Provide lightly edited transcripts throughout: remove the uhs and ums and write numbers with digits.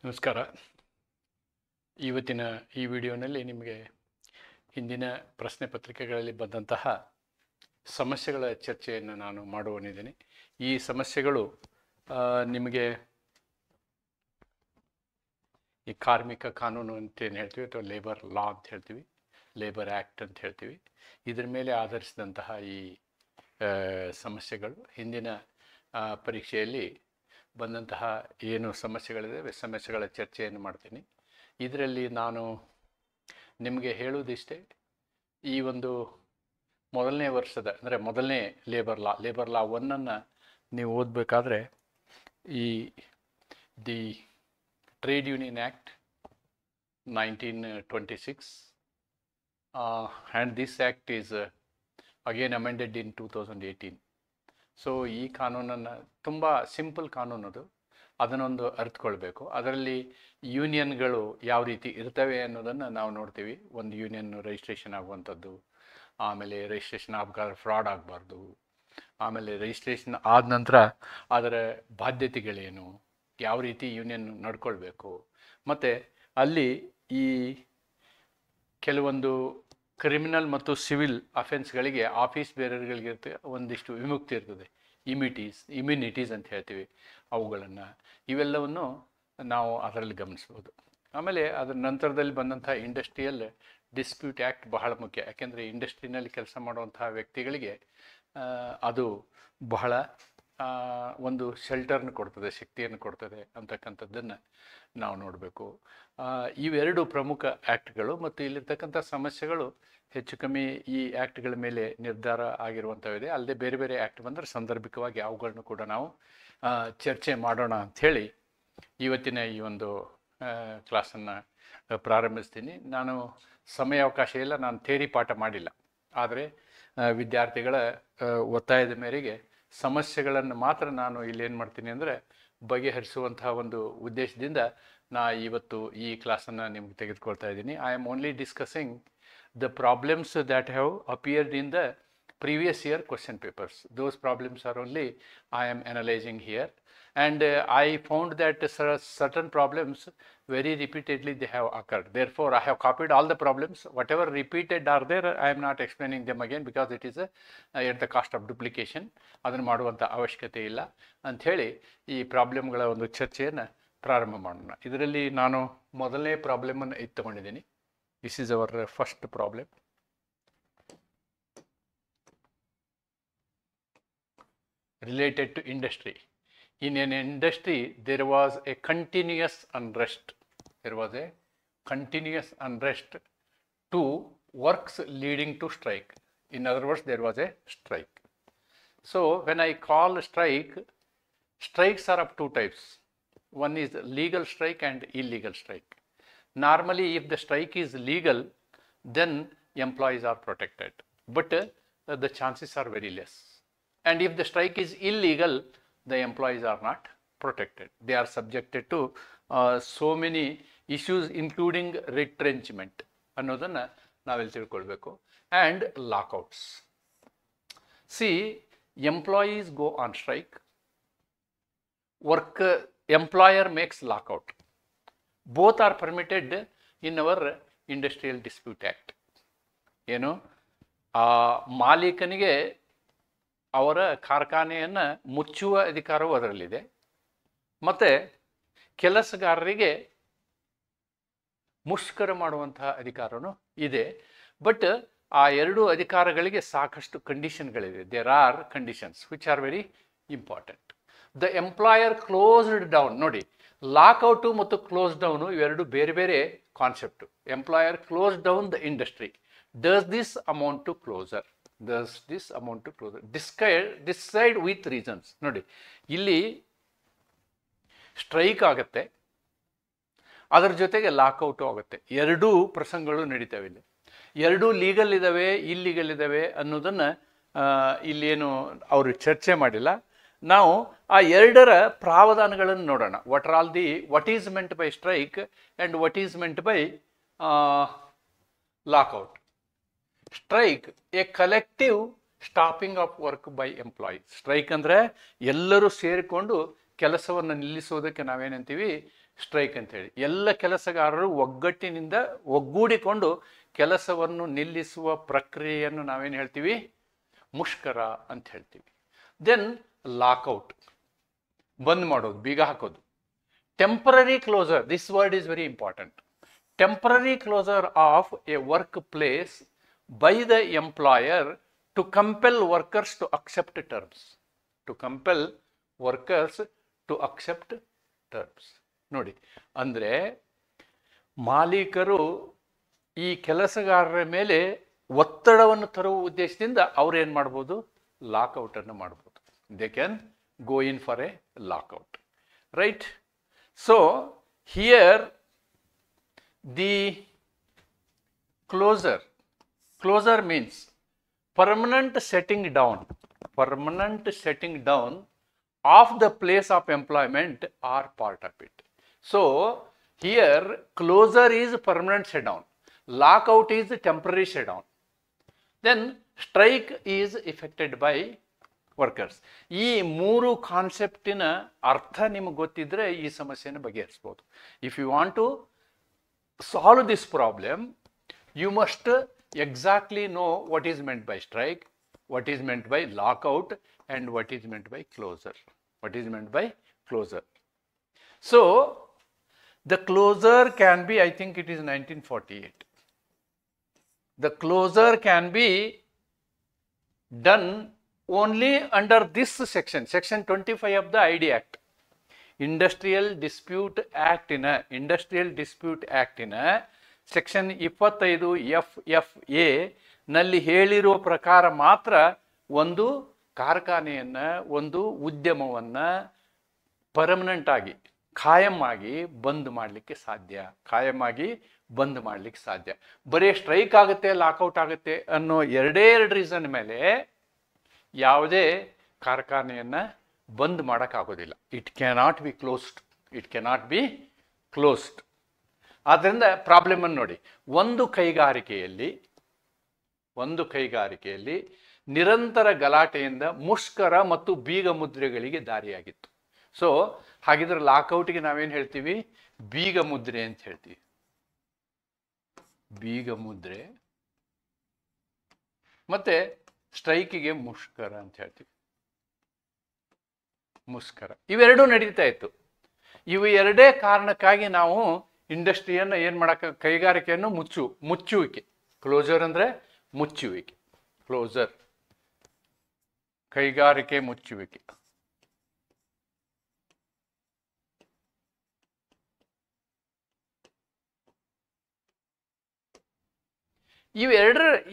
ನಮಸ್ಕಾರ. ಇವತ್ತಿನ ಈ ವಿಡಿಯೋನಲ್ಲಿ ನಿಮಗೆ ಹಿಂದಿನ ಪ್ರಶ್ನೆ ಪತ್ರಿಕೆಗಳಲ್ಲಿ ಬಂದಂತಹ ಸಮಸ್ಯೆಗಳ ಚರ್ಚೆಯನ್ನು ನಾನು ಮಾಡುವನಿದ್ದೇನೆ. ಈ ಸಮಸ್ಯೆಗಳು ನಿಮಗೆ ಈ ಕಾರ್ಮಿಕ ಕಾನೂನು ಅಂತೇನು ಹೇಳ್ತೀವಿ ಅಥವಾ ಲೇಬರ್ ಲಾ ಅಂತ ಹೇಳ್ತೀವಿ, ಲೇಬರ್ ಆ್ಯಕ್ಟ್ ಅಂತ ಹೇಳ್ತೀವಿ, ಇದರ ಮೇಲೆ ಆಧರಿಸಿದಂತಹ ಈ ಸಮಸ್ಯೆಗಳು ಹಿಂದಿನ ಪರೀಕ್ಷೆಯಲ್ಲಿ ಬಂದಂತಹ ಏನು ಸಮಸ್ಯೆಗಳಿದೆ ಸಮಸ್ಯೆಗಳ ಚರ್ಚೆಯನ್ನು ಮಾಡ್ತೀನಿ. ಇದರಲ್ಲಿ ನಾನು ನಿಮಗೆ ಹೇಳುವುದಿಷ್ಟೇ, ಈ ಒಂದು ಮೊದಲನೇ ವರ್ಷದ ಅಂದರೆ ಮೊದಲನೇ ಲೇಬರ್ ಲಾ 1 ನೀವು ಓದಬೇಕಾದ್ರೆ ಈ the trade union act 1926 and this act is again amended in 2018. So ಈ ಕಾನೂನನ್ನು ತುಂಬ ಸಿಂಪಲ್ ಕಾನೂನು ಅದು, ಅದನ್ನೊಂದು ಅರ್ಥಕೊಳ್ಬೇಕು. ಅದರಲ್ಲಿ ಯೂನಿಯನ್ಗಳು ಯಾವ ರೀತಿ ಇರ್ತವೆ ಅನ್ನೋದನ್ನು ನಾವು ನೋಡ್ತೀವಿ. ಒಂದು ಯೂನಿಯನ್ ರಿಜಿಸ್ಟ್ರೇಷನ್ ಆಗುವಂಥದ್ದು, ಆಮೇಲೆ ರಿಜಿಸ್ಟ್ರೇಷನ್ ಆಗಬೇಕಾದ್ರೆ ಫ್ರಾಡ್ ಆಗಬಾರ್ದು, ಆಮೇಲೆ ರಿಜಿಸ್ಟ್ರೇಷನ್ ಆದ ನಂತರ ಅದರ ಬಾಧ್ಯತೆಗಳೇನು, ಯಾವ ರೀತಿ ಯೂನಿಯನ್ ನಡ್ಕೊಳ್ಬೇಕು, ಮತ್ತು ಅಲ್ಲಿ ಈ ಕೆಲವೊಂದು ಕ್ರಿಮಿನಲ್ ಮತ್ತು ಸಿವಿಲ್ ಅಫೆನ್ಸ್ಗಳಿಗೆ ಆಫೀಸ್ ಬೇರರ್ಗಳಿಗೆ ಒಂದಿಷ್ಟು ವಿಮುಕ್ತಿ ಇರ್ತದೆ, ಇಮ್ಯುನಿಟೀಸ್ ಅಂತ ಹೇಳ್ತೀವಿ ಅವುಗಳನ್ನು, ಇವೆಲ್ಲವನ್ನು ನಾವು ಅದರಲ್ಲಿ ಗಮನಿಸ್ಬೋದು. ಆಮೇಲೆ ಅದರ ನಂತರದಲ್ಲಿ ಬಂದಂಥ ಇಂಡಸ್ಟ್ರಿಯಲ್ ಡಿಸ್ಪ್ಯೂಟ್ ಆ್ಯಕ್ಟ್ ಬಹಳ ಮುಖ್ಯ. ಯಾಕೆಂದರೆ ಇಂಡಸ್ಟ್ರಿನಲ್ಲಿ ಕೆಲಸ ಮಾಡುವಂತಹ ವ್ಯಕ್ತಿಗಳಿಗೆ ಅದು ಬಹಳ ಒಂದು ಶೆಲ್ಟರ್ನ ಕೊಡ್ತದೆ, ಶಕ್ತಿಯನ್ನು ಕೊಡ್ತದೆ ಅಂತಕ್ಕಂಥದ್ದನ್ನು ನಾವು ನೋಡಬೇಕು. ಇವೆರಡು ಪ್ರಮುಖ ಆ್ಯಕ್ಟ್ಗಳು ಮತ್ತು ಇಲ್ಲಿರ್ತಕ್ಕಂಥ ಸಮಸ್ಯೆಗಳು ಹೆಚ್ಚು ಕಮ್ಮಿ ಈ ಆ್ಯಕ್ಟ್ಗಳ ಮೇಲೆ ನಿರ್ಧಾರ ಆಗಿರುವಂಥವಿದೆ. ಅಲ್ಲದೆ ಬೇರೆ ಬೇರೆ ಆ್ಯಕ್ಟ್ ಬಂದರೆ ಸಾಂದರ್ಭಿಕವಾಗಿ ಅವುಗಳನ್ನು ಕೂಡ ನಾವು ಚರ್ಚೆ ಮಾಡೋಣ ಅಂಥೇಳಿ ಇವತ್ತಿನ ಈ ಒಂದು ಕ್ಲಾಸನ್ನು ಪ್ರಾರಂಭಿಸ್ತೀನಿ. ನಾನು ಸಮಯಾವಕಾಶ ಇಲ್ಲ, ನಾನು ಥಿಯರಿ ಪಾಠ ಮಾಡಿಲ್ಲ, ಆದರೆ ವಿದ್ಯಾರ್ಥಿಗಳ ಒತ್ತಾಯದ ಮೇರೆಗೆ ಸಮಸ್ಯೆಗಳನ್ನು ಮಾತ್ರ ನಾನು ಇಲ್ಲೇನು ಮಾಡ್ತೀನಿ ಅಂದರೆ ಬಗೆಹರಿಸುವಂತಹ ಒಂದು ಉದ್ದೇಶದಿಂದ ಇವತ್ತು ಈ ಕ್ಲಾಸನ್ನು ನಿಮ್ಗೆ ತೆಗೆದುಕೊಳ್ತಾ ಇದ್ದೀನಿ. I am only discussing the problems that have appeared in the previous year question papers. Those problems are only I am analyzing here, and I found that certain problems very repeatedly they have occurred. Therefore, I have copied all the problems. Whatever repeated are there, I am not explaining them again because it is at the cost of duplication. ಅದನ್ನು ಮಾಡುವಂಥ ಅವಶ್ಯಕತೆ ಇಲ್ಲ ಅಂಥೇಳಿ ಈ ಪ್ರಾಬ್ಲಮ್ಗಳ ಒಂದು ಚರ್ಚೆಯನ್ನು ಪ್ರಾರಂಭ ಮಾಡೋಣ. ಇದರಲ್ಲಿ ನಾನು ಮೊದಲನೇ ಪ್ರಾಬ್ಲಮನ್ನು ಎತ್ತುಕೊಂಡಿದ್ದೀನಿ. This is our first problem. Related to industry. In an industry, there was a continuous unrest. There was a continuous unrest to works leading to strike. In other words, there was a strike. So, when I call strike, strikes are of two types. One is legal strike and illegal strike. Normally, if the strike is legal, then employees are protected, but the chances are very less. And if the strike is illegal, the employees are not protected. They are subjected to so many issues, including retrenchment ಅನ್ನೋದನ್ನು ನಾವೆಲ್ಲಿ ತಿಳ್ಕೊಳ್ಬೇಕು, and lockouts. See, employees go on strike, employer makes lockout. Both are permitted in our Industrial Dispute Act. ಏನು ಮಾಲೀಕನಿಗೆ ಅವರ ಕಾರ್ಖಾನೆಯನ್ನು ಮುಚ್ಚುವ ಅಧಿಕಾರವೂ ಅದರಲ್ಲಿದೆ, ಮತ್ತು ಕೆಲಸಗಾರರಿಗೆ ಮುಷ್ಕರ ಮಾಡುವಂತಹ ಅಧಿಕಾರವೂ ಇದೆ. ಬಟ್ ಆ ಎರಡು ಅಧಿಕಾರಗಳಿಗೆ ಸಾಕಷ್ಟು ಕಂಡೀಷನ್ಗಳಿದೆ. There are conditions which are very important. The employer closed down, ನೋಡಿ, ಲಾಕ್ಔಟು ಮತ್ತು ಕ್ಲೋಸ್ ಡೌನು ಇವೆರಡು ಬೇರೆ ಬೇರೆ concept. Employer close down the industry. Does this amount to closure? Does this amount to closure? Decide with reasons. ನೋಡಿ, ಇಲ್ಲಿ strike ಆಗುತ್ತೆ, ಅದರ ಜೊತೆಗೆ ಲಾಕ್ಔಟು ಆಗುತ್ತೆ. ಎರಡೂ ಪ್ರಸಂಗಗಳು ನಡೀತವೆ. ಇಲ್ಲಿ ಎರಡೂ ಲೀಗಲ್ ಇದ್ದಾವೆ, ಇಲ್ಲೀಗಲ್ ಇದ್ದಾವೆ ಅನ್ನೋದನ್ನು ಇಲ್ಲೇನು ಅವರು ಚರ್ಚೆ ಮಾಡಿಲ್ಲ. ನಾವು ಆ ಎರಡರ ಪ್ರಾವಧಾನಗಳನ್ನು ನೋಡೋಣ. What is meant by strike and what is meant by lockout. Strike A collective stopping of work by employees. Strike ಅಂದರೆ ಎಲ್ಲರೂ ಸೇರಿಕೊಂಡು ಕೆಲಸವನ್ನು ನಿಲ್ಲಿಸೋದಕ್ಕೆ ನಾವೇನಂತೀವಿ ಸ್ಟ್ರೈಕ್ ಅಂತೇಳಿ. ಎಲ್ಲ ಕೆಲಸಗಾರರು ಒಗ್ಗಟ್ಟಿನಿಂದ ಒಗ್ಗೂಡಿಕೊಂಡು ಕೆಲಸವನ್ನು ನಿಲ್ಲಿಸುವ ಪ್ರಕ್ರಿಯೆಯನ್ನು ನಾವೇನು ಹೇಳ್ತೀವಿ, ಮುಷ್ಕರ ಅಂತ ಹೇಳ್ತೀವಿ. ದೆನ್ ಲಾಕ್ಔಟ್, ಬಂದ್ ಮಾಡೋದು, ಬೀಗ ಹಾಕೋದು. Temporary closure, this word is very important. Temporary closure of a work place by the employer to compel workers to accept terms. To compel workers to accept terms. ನೋಡಿ, ಅಂದರೆ ಮಾಲೀಕರು ಈ ಕೆಲಸಗಾರರ ಮೇಲೆ ಒತ್ತಡವನ್ನು ತರುವ ಉದ್ದೇಶದಿಂದ ಅವ್ರು ಏನು ಮಾಡ್ಬೋದು, ಲಾಕ್ಔಟನ್ನು ಮಾಡ್ಬೋದು. They can go in for A lockout, right? So here the closure means permanent setting down of the place of employment or part of it. So here closure is permanent shutdown, lockout is temporary shutdown, then strike is effected by workers. ಈ ಮೂರು ಕಾನ್ಸೆಪ್ಟಿನ ಅರ್ಥ ನಿಮಗೆ ಗೊತ್ತಿದ್ರೆ ಈ ಸಮಸ್ಯೆಯನ್ನು ಬಗೆಹರಿಸಬಹುದು. If you want to solve this problem, you must exactly know what is meant by strike, what is meant by lockout, and what is meant by closure. So the closure can be, I think it is 1948. The closure can be done only under this section 25 of the ID Act. Industrial dispute ಆ್ಯಕ್ಟಿನ section 25 FFA ನಲ್ಲಿ ಹೇಳಿರುವ ಪ್ರಕಾರ ಮಾತ್ರ ಒಂದು ಕಾರ್ಖಾನೆಯನ್ನು, ಒಂದು ಉದ್ಯಮವನ್ನು permanent ಆಗಿ, ಖಾಯಂ ಆಗಿ ಬಂದ್ ಮಾಡಲಿಕ್ಕೆ ಸಾಧ್ಯ. ಬರೀ ಸ್ಟ್ರೈಕ್ ಆಗುತ್ತೆ, ಲಾಕ್ಔಟ್ ಆಗುತ್ತೆ ಅನ್ನೋ ಎರಡೇ ರೀಸನ್ ಮೇಲೆ ಯಾವುದೇ ಕಾರ್ಖಾನೆಯನ್ನು ಬಂದ್ ಮಾಡೋಕ್ಕಾಗೋದಿಲ್ಲ. It cannot be closed. ಆದ್ದರಿಂದ ಪ್ರಾಬ್ಲಮನ್ನು ನೋಡಿ, ಒಂದು ಕೈಗಾರಿಕೆಯಲ್ಲಿ ನಿರಂತರ ಗಲಾಟೆಯಿಂದ ಮುಷ್ಕರ ಮತ್ತು ಬೀಗ ಮುದ್ರೆಗಳಿಗೆ ದಾರಿಯಾಗಿತ್ತು. ಸೊ ಹಾಗಿದ್ರೆ ಲಾಕ್ಔಟ್ಗೆ ನಾವೇನು ಹೇಳ್ತೀವಿ, ಬೀಗ ಮುದ್ರೆ ಅಂತ ಹೇಳ್ತೀವಿ. ಬೀಗ ಮುದ್ರೆ ಮತ್ತೆ ಸ್ಟ್ರೈಕಿಗೆ ಮುಷ್ಕರ ಅಂತ ಹೇಳ್ತೀವಿ. ಇವೆರಡೂ ನಡೀತಾ ಇತ್ತು. ಇವು ಎರಡೇ ಕಾರಣಕ್ಕಾಗಿ ನಾವು ಇಂಡಸ್ಟ್ರಿಯನ್ನು ಏನು ಮಾಡಕ್ಕೆ, ಕೈಗಾರಿಕೆಯನ್ನು ಮುಚ್ಚುವಿಕೆ, ಕ್ಲೋಸರ್ ಅಂದರೆ ಮುಚ್ಚುವಿಕೆ, ಕೈಗಾರಿಕೆ ಮುಚ್ಚುವಿಕೆ.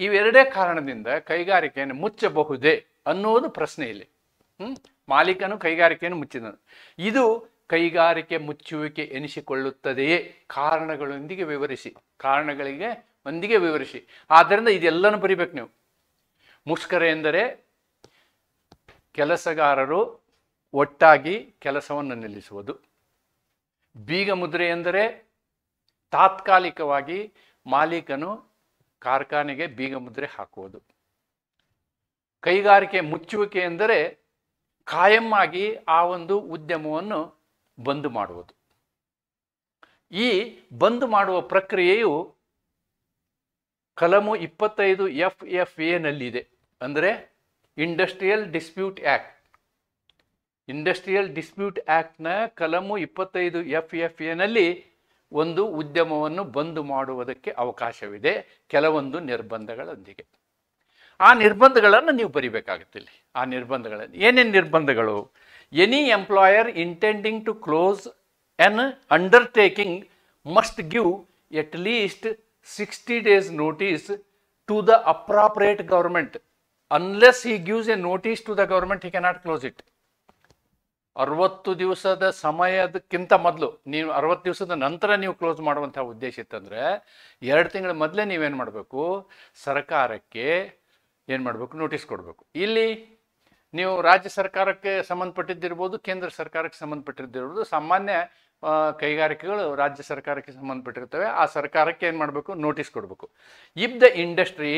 ಇವೆರಡೇ ಕಾರಣದಿಂದ ಕೈಗಾರಿಕೆಯನ್ನು ಮುಚ್ಚಬಹುದೇ ಅನ್ನೋದು ಪ್ರಶ್ನೆ ಇಲ್ಲಿ. ಮಾಲೀಕನು ಕೈಗಾರಿಕೆಯನ್ನು ಮುಚ್ಚಿದನು. ಇದು ಕೈಗಾರಿಕೆ ಮುಚ್ಚುವಿಕೆ ಎನಿಸಿಕೊಳ್ಳುತ್ತದೆಯೇ? ಕಾರಣಗಳೊಂದಿಗೆ ವಿವರಿಸಿ. ಆದ್ದರಿಂದ ಇದೆಲ್ಲನೂ ಬರಿಬೇಕು ನೀವು. ಮುಷ್ಕರ ಎಂದರೆ ಕೆಲಸಗಾರರು ಒಟ್ಟಾಗಿ ಕೆಲಸವನ್ನು ನಿಲ್ಲಿಸುವುದು. ಬೀಗ ಮುದ್ರೆ ಎಂದರೆ ತಾತ್ಕಾಲಿಕವಾಗಿ ಮಾಲೀಕನು ಕಾರ್ಖಾನೆಗೆ ಬೀಗ ಮುದ್ರೆ ಹಾಕುವುದು. ಕೈಗಾರಿಕೆ ಮುಚ್ಚುವಿಕೆ ಎಂದರೆ ಕಾಯಂ ಆಗಿ ಆ ಒಂದು ಉದ್ಯಮವನ್ನು ಬಂದ್ ಮಾಡುವುದು. ಈ ಬಂದ್ ಮಾಡುವ ಪ್ರಕ್ರಿಯೆಯು ಕಲಮು 25 FFA ನಲ್ಲಿದೆ. ಅಂದರೆ ಇಂಡಸ್ಟ್ರಿಯಲ್ ಡಿಸ್ಪ್ಯೂಟ್ ಆ್ಯಕ್ಟ್ನ ಕಲಮು 25 FFA ನಲ್ಲಿ ಒಂದು ಉದ್ಯಮವನ್ನು ಬಂದ್ ಮಾಡುವುದಕ್ಕೆ ಅವಕಾಶವಿದೆ ಕೆಲವೊಂದು ನಿರ್ಬಂಧಗಳೊಂದಿಗೆ. ಆ ನಿರ್ಬಂಧಗಳನ್ನು ನೀವು ಬರಿಬೇಕಾಗುತ್ತೆ ಇಲ್ಲಿ. ಆ ನಿರ್ಬಂಧಗಳನ್ನು ಏನೇನು ನಿರ್ಬಂಧಗಳು? Any employer intending to close an undertaking must give at least 60 days notice to the appropriate government. Unless he gives a notice to the government, he cannot close it. 60 ದಿವಸದ ಸಮಯದಕ್ಕಿಂತ ಮೊದಲು, ನೀವು 60 ದಿವಸದ ನಂತರ ನೀವು ಕ್ಲೋಸ್ ಮಾಡುವಂಥ ಉದ್ದೇಶ ಇತ್ತಂದರೆ 2 ತಿಂಗಳ ಮೊದಲೇ ನೀವೇನು ಮಾಡಬೇಕು, ಸರ್ಕಾರಕ್ಕೆ ಏನು ಮಾಡಬೇಕು, ನೋಟಿಸ್ ಕೊಡಬೇಕು. ಇಲ್ಲಿ ನೀವು ರಾಜ್ಯ ಸರ್ಕಾರಕ್ಕೆ ಸಂಬಂಧಪಟ್ಟಿದ್ದಿರ್ಬೋದು, ಕೇಂದ್ರ ಸರ್ಕಾರಕ್ಕೆ ಸಂಬಂಧಪಟ್ಟಿದ್ದಿರ್ಬೋದು. ಸಾಮಾನ್ಯ ಕೈಗಾರಿಕೆಗಳು ರಾಜ್ಯ ಸರ್ಕಾರಕ್ಕೆ ಸಂಬಂಧಪಟ್ಟಿರ್ತವೆ. ಆ ಸರ್ಕಾರಕ್ಕೆ ಏನು ಮಾಡಬೇಕು, ನೋಟಿಸ್ ಕೊಡಬೇಕು. If the industry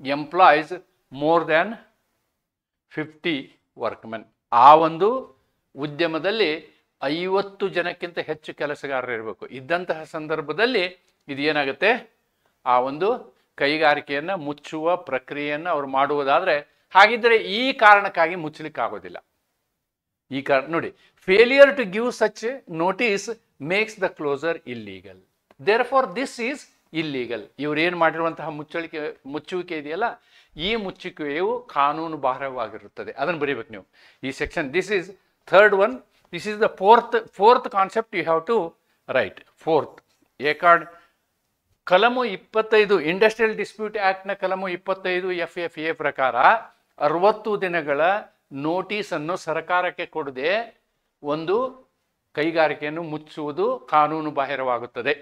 employees more than 50 ವರ್ಕ್ಮೆನ್, ಆ ಒಂದು ಉದ್ಯಮದಲ್ಲಿ 50 ಜನಕ್ಕಿಂತ ಹೆಚ್ಚು ಕೆಲಸಗಾರರು ಇರಬೇಕು. ಇದ್ದಂತಹ ಸಂದರ್ಭದಲ್ಲಿ ಇದೇನಾಗುತ್ತೆ, ಆ ಒಂದು ಕೈಗಾರಿಕೆಯನ್ನು ಮುಚ್ಚುವ ಪ್ರಕ್ರಿಯೆಯನ್ನು ಅವ್ರು ಮಾಡುವುದಾದರೆ, ಹಾಗಿದ್ದರೆ ಈ ಕಾರಣಕ್ಕಾಗಿ ಮುಚ್ಚಲಿಕ್ಕೆ ಆಗೋದಿಲ್ಲ. ಈ ಕಾರಣ ನೋಡಿ, failure to give such notice makes the closure illegal. Therefore this is illegal. ಇವ್ರು ಏನು ಮಾಡಿರುವಂತಹ ಮುಚ್ಚುವಿಕೆ ಇದೆಯಲ್ಲ, ಈ ಮುಚ್ಚುವಿಕೆಯು ಕಾನೂನು ಬಾಹಿರವಾಗಿರುತ್ತದೆ. ಅದನ್ನು ಬರೀಬೇಕು ನೀವು ಈ section. This is third one. This is the fourth concept you have to write. Fourth card ಕಲಮು 25 ಇಂಡಸ್ಟ್ರಿಯಲ್ ಡಿಸ್ಪ್ಯೂಟ್ ಆಕ್ಟ್ನ ಕಲಮು 25 FFA ಪ್ರಕಾರ 60 ದಿನಗಳ ನೋಟಿಸನ್ನು ಸರ್ಕಾರಕ್ಕೆ ಕೊಡದೆ ಒಂದು ಕೈಗಾರಿಕೆಯನ್ನು ಮುಚ್ಚುವುದು ಕಾನೂನು ಬಾಹಿರವಾಗುತ್ತದೆ.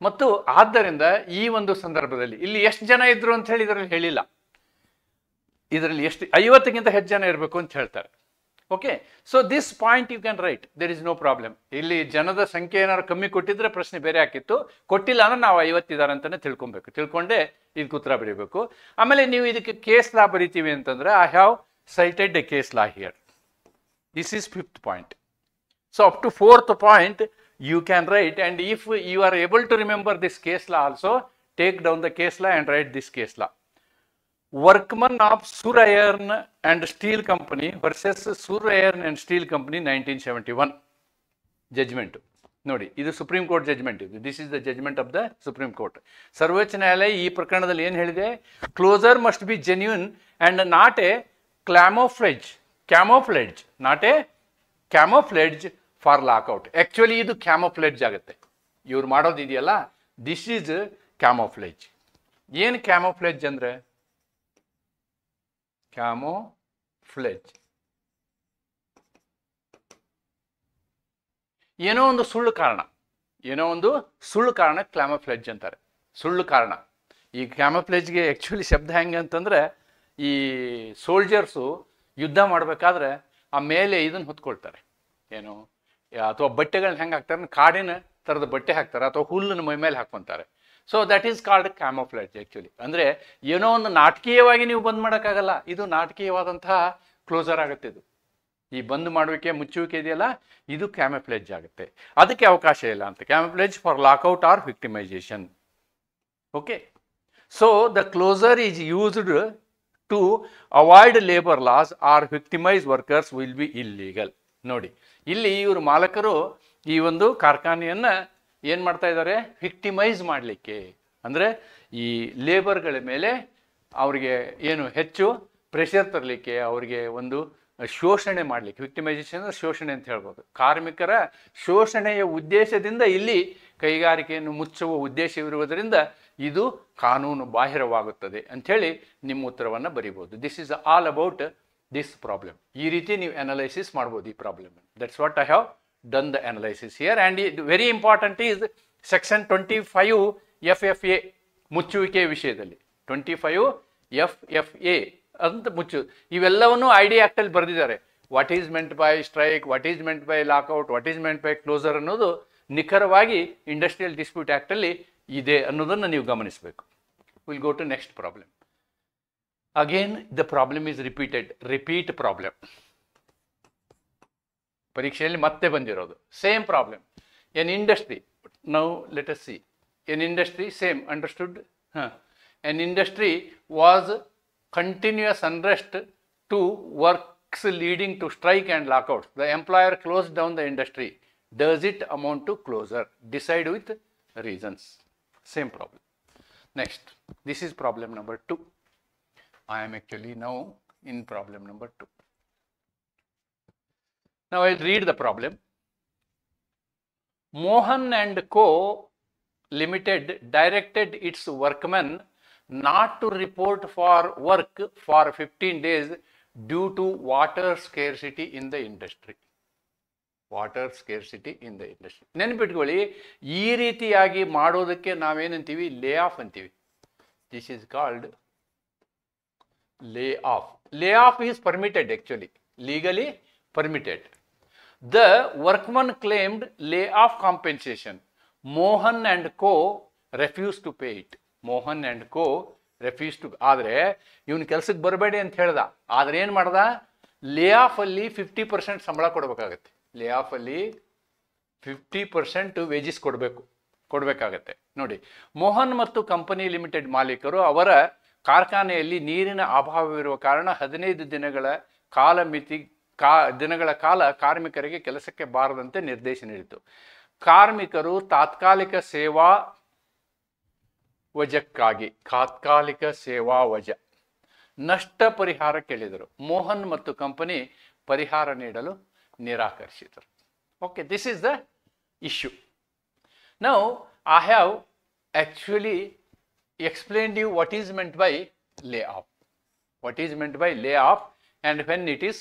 ಮತ್ತು ಆದ್ದರಿಂದ ಈ ಒಂದು ಸಂದರ್ಭದಲ್ಲಿ ಇಲ್ಲಿ ಎಷ್ಟು ಜನ ಇದ್ರು ಅಂತ ಹೇಳಿ ಇದರಲ್ಲಿ ಹೇಳಿಲ್ಲ. ಇದರಲ್ಲಿ ಎಷ್ಟು 50ಕ್ಕಿಂತ ಹೆಚ್ಚು ಜನ ಇರಬೇಕು ಅಂತ ಹೇಳ್ತಾರೆ. Okay, so this point you can write, there is no problem. ಇಲ್ಲಿ ಜನದ ಸಂಖ್ಯೆ ಏನಾದ್ರು ಕಮ್ಮಿ ಕೊಟ್ಟಿದ್ರೆ ಪ್ರಶ್ನೆ ಬೇರೆ ಹಾಕಿತ್ತು, ಕೊಟ್ಟಿಲ್ಲ ಅಂದ್ರೆ ನಾವು 50 ಇದ್ದಾರೆ ಅಂತಾನೆ ತಿಳ್ಕೊಬೇಕು. ತಿಳ್ಕೊಂಡೆ ಇದಕ್ಕೆ ಉತ್ತರ ಬರೀಬೇಕು. ಆಮೇಲೆ ನೀವು ಇದಕ್ಕೆ ಕೇಸ್ ಲಾ ಬರಿತೀವಿ ಅಂತಂದ್ರೆ, I have cited a case law here. This is 5th point. So up to 4th point you can write, and if you are able to remember this case law also, take down the case law and write this case law. Workman of Sur Iron and Steel Company versus Sur Iron and Steel Company 1971 judgment. ನೋಡಿ, ಇದು Supreme Court judgment. ಇದು this is the judgment of the supreme Court. ಸರ್ವೋಚ್ಚ ನ್ಯಾಯಾಲಯ ಈ ಪ್ರಕರಣದಲ್ಲಿ ಏನು ಹೇಳಿದೆ? Closure must be genuine and not a camouflage, not a camouflage for lockout. Actually ಇದು camouflage ಆಗುತ್ತೆ. ಇವ್ರು ಮಾಡೋದು ಇದೆಯಲ್ಲ, ದಿಸ್ ಈಸ್ camouflage. ಏನು camouflage ಅಂದ್ರೆ? camouflage ಏನೋ ಒಂದು ಸುಳ್ಳು ಕಾರಣ camouflage ಅಂತಾರೆ. ಸುಳ್ಳು ಕಾರಣ. ಈ camouflageಗೆ ಆಕ್ಚುಲಿ ಶಬ್ದ ಹೆಂಗೆ ಅಂತಂದ್ರೆ, ಈ ಸೋಲ್ಜರ್ಸು ಯುದ್ಧ ಮಾಡಬೇಕಾದ್ರೆ ಆ ಮೇಲೆ ಇದನ್ನು ಹೊತ್ಕೊಳ್ತಾರೆ, ಏನು ಅಥವಾ ಬಟ್ಟೆಗಳನ್ನ ಹೆಂಗೆ ಹಾಕ್ತಾರೆ, ಕಾಡಿನ ಥರದ ಬಟ್ಟೆ ಹಾಕ್ತಾರೆ ಅಥವಾ ಹುಲ್ಲನ್ನು ಮೈ ಮೇಲೆ ಹಾಕ್ಕೊಂತಾರೆ. So that is called camouflage actually. ಅಂದರೆ ಏನೋ ಒಂದು ನಾಟಕೀಯವಾಗಿ ನೀವು ಬಂದ್ ಮಾಡೋಕ್ಕಾಗಲ್ಲ, ಇದು ನಾಟಕೀಯವಾದಂತಹ ಕ್ಲೋಸರ್ ಆಗುತ್ತೆ. ಇದು ಈ ಬಂದ್ ಮಾಡುವಿಕೆ ಮುಚ್ಚುವಿಕೆ ಇದೆಯಲ್ಲ, ಇದು ಕ್ಯಾಮೋಫ್ಲೇಜ್ ಆಗುತ್ತೆ. ಅದಕ್ಕೆ ಅವಕಾಶ ಇಲ್ಲ ಅಂತ. Camouflage for lockout or victimisation. Okay, so the closure is used to avoid labor laws or victimize workers will be illegal. ನೋಡಿ, ಇಲ್ಲಿ ಇವರು ಮಾಲಕರು ಈ ಒಂದು ಕಾರ್ಖಾನೆಯನ್ನ ಏನು ಮಾಡ್ತಾ ಇದ್ದಾರೆ? ವಿಕ್ಟಿಮೈಸ್ ಮಾಡಲಿಕ್ಕೆ, ಅಂದರೆ ಈ ಲೇಬರ್ಗಳ ಮೇಲೆ ಅವರಿಗೆ ಏನು ಹೆಚ್ಚು ಪ್ರೆಷರ್ ತರಲಿಕ್ಕೆ, ಅವರಿಗೆ ಒಂದು ಶೋಷಣೆ ಮಾಡಲಿಕ್ಕೆ. ವಿಕ್ಟಿಮೈಸೇಷನ್ ಅಂದರೆ ಶೋಷಣೆ ಅಂತ ಹೇಳ್ಬೋದು. ಕಾರ್ಮಿಕರ ಶೋಷಣೆಯ ಉದ್ದೇಶದಿಂದ ಇಲ್ಲಿ ಕೈಗಾರಿಕೆಯನ್ನು ಮುಚ್ಚುವ ಉದ್ದೇಶವಿರುವುದರಿಂದ ಇದು ಕಾನೂನು ಬಾಹಿರವಾಗುತ್ತದೆ ಅಂಥೇಳಿ ನಿಮ್ಮ ಉತ್ತರವನ್ನು ಬರೀಬೋದು. This is all about this problem. ಈ ರೀತಿ ನೀವು ಅನಲೈಸಿಸ್ ಮಾಡ್ಬೋದು ಈ problem. That's what I have done the analysis here. And very important is section 25 FFA ಮುಚ್ಚುವಿಕೆ ವಿಷಯದಲ್ಲಿ. 25 FFA ಅಂತ ಮುಚ್ಚು, ಇವೆಲ್ಲವನ್ನು ID ಆ್ಯಕ್ಟಲ್ಲಿ ಬರೆದಿದ್ದಾರೆ. What is meant by strike, what is meant by lockout, what is meant by closure ಅನ್ನೋದು ನಿಖರವಾಗಿ industrial dispute ಆ್ಯಕ್ಟಲ್ಲಿ ಇದೆ ಅನ್ನೋದನ್ನು ನೀವು ಗಮನಿಸಬೇಕು. Will go to next problem. Again the problem is repeat problem. ಪರೀಕ್ಷೆಯಲ್ಲಿ ಮತ್ತೆ ಬಂದಿರೋದು same problem. N industry, now let us C. N industry, same understood. N industry was continuous unrest to works leading to strike and lockouts. The employer closed down the industry. Does it amount to closure? Decide with reasons. Same problem. Next, this is problem number 2. I am actually now in problem number 2. Now I'll read the problem. Mohan and Co. Limited directed its workmen not to report for work for 15 days due to water scarcity in the industry. Water scarcity in the industry. ನೆನಪಿಟ್ಕೊಳ್ಳಿ, ಈ ರೀತಿಯಾಗಿ ಮಾಡೋದಕ್ಕೆ ನಾವೇನಂತೀವಿ? Lay off ಅಂತೀವಿ. This is called lay off. Lay of is permitted, actually legally permitted. The workman claimed lay off compensation. Mohan and Co. refused to pay it. Mohan and co refuse to. ಆದರೆ ಇವನು ಕೆಲಸಕ್ಕೆ ಬರಬೇಡಿ ಅಂತ ಹೇಳ್ದ. ಆದರೆ ಏನು ಮಾಡ್ದ? ಲೇ ಆಫಲ್ಲಿ 50% ಸಂಬಳ ಕೊಡಬೇಕಾಗತ್ತೆ. ಲೇ ಆಫಲ್ಲಿ 50% ವೇಜಸ್ ಕೊಡಬೇಕಾಗತ್ತೆ. ನೋಡಿ, ಮೋಹನ್ ಮತ್ತು ಕಂಪನಿ ಲಿಮಿಟೆಡ್ ಮಾಲೀಕರು ಅವರ ಕಾರ್ಖಾನೆಯಲ್ಲಿ ನೀರಿನ ಅಭಾವವಿರುವ ಕಾರಣ 15 ದಿನಗಳ ಕಾಲ ಕಾರ್ಮಿಕರಿಗೆ ಕೆಲಸಕ್ಕೆ ಬಾರದಂತೆ ನಿರ್ದೇಶನ ನೀಡಿತು. ಕಾರ್ಮಿಕರು ತಾತ್ಕಾಲಿಕ ಸೇವಾ ವಜ ನಷ್ಟ ಪರಿಹಾರ ಕೇಳಿದರು. ಮೋಹನ್ ಮತ್ತು ಕಂಪನಿ ಪರಿಹಾರ ನೀಡಲು ನಿರಾಕರಿಸಿದರು. Okay, this is the issue. Now I have actually explained you what is meant by layoff. What is meant by layoff and when it is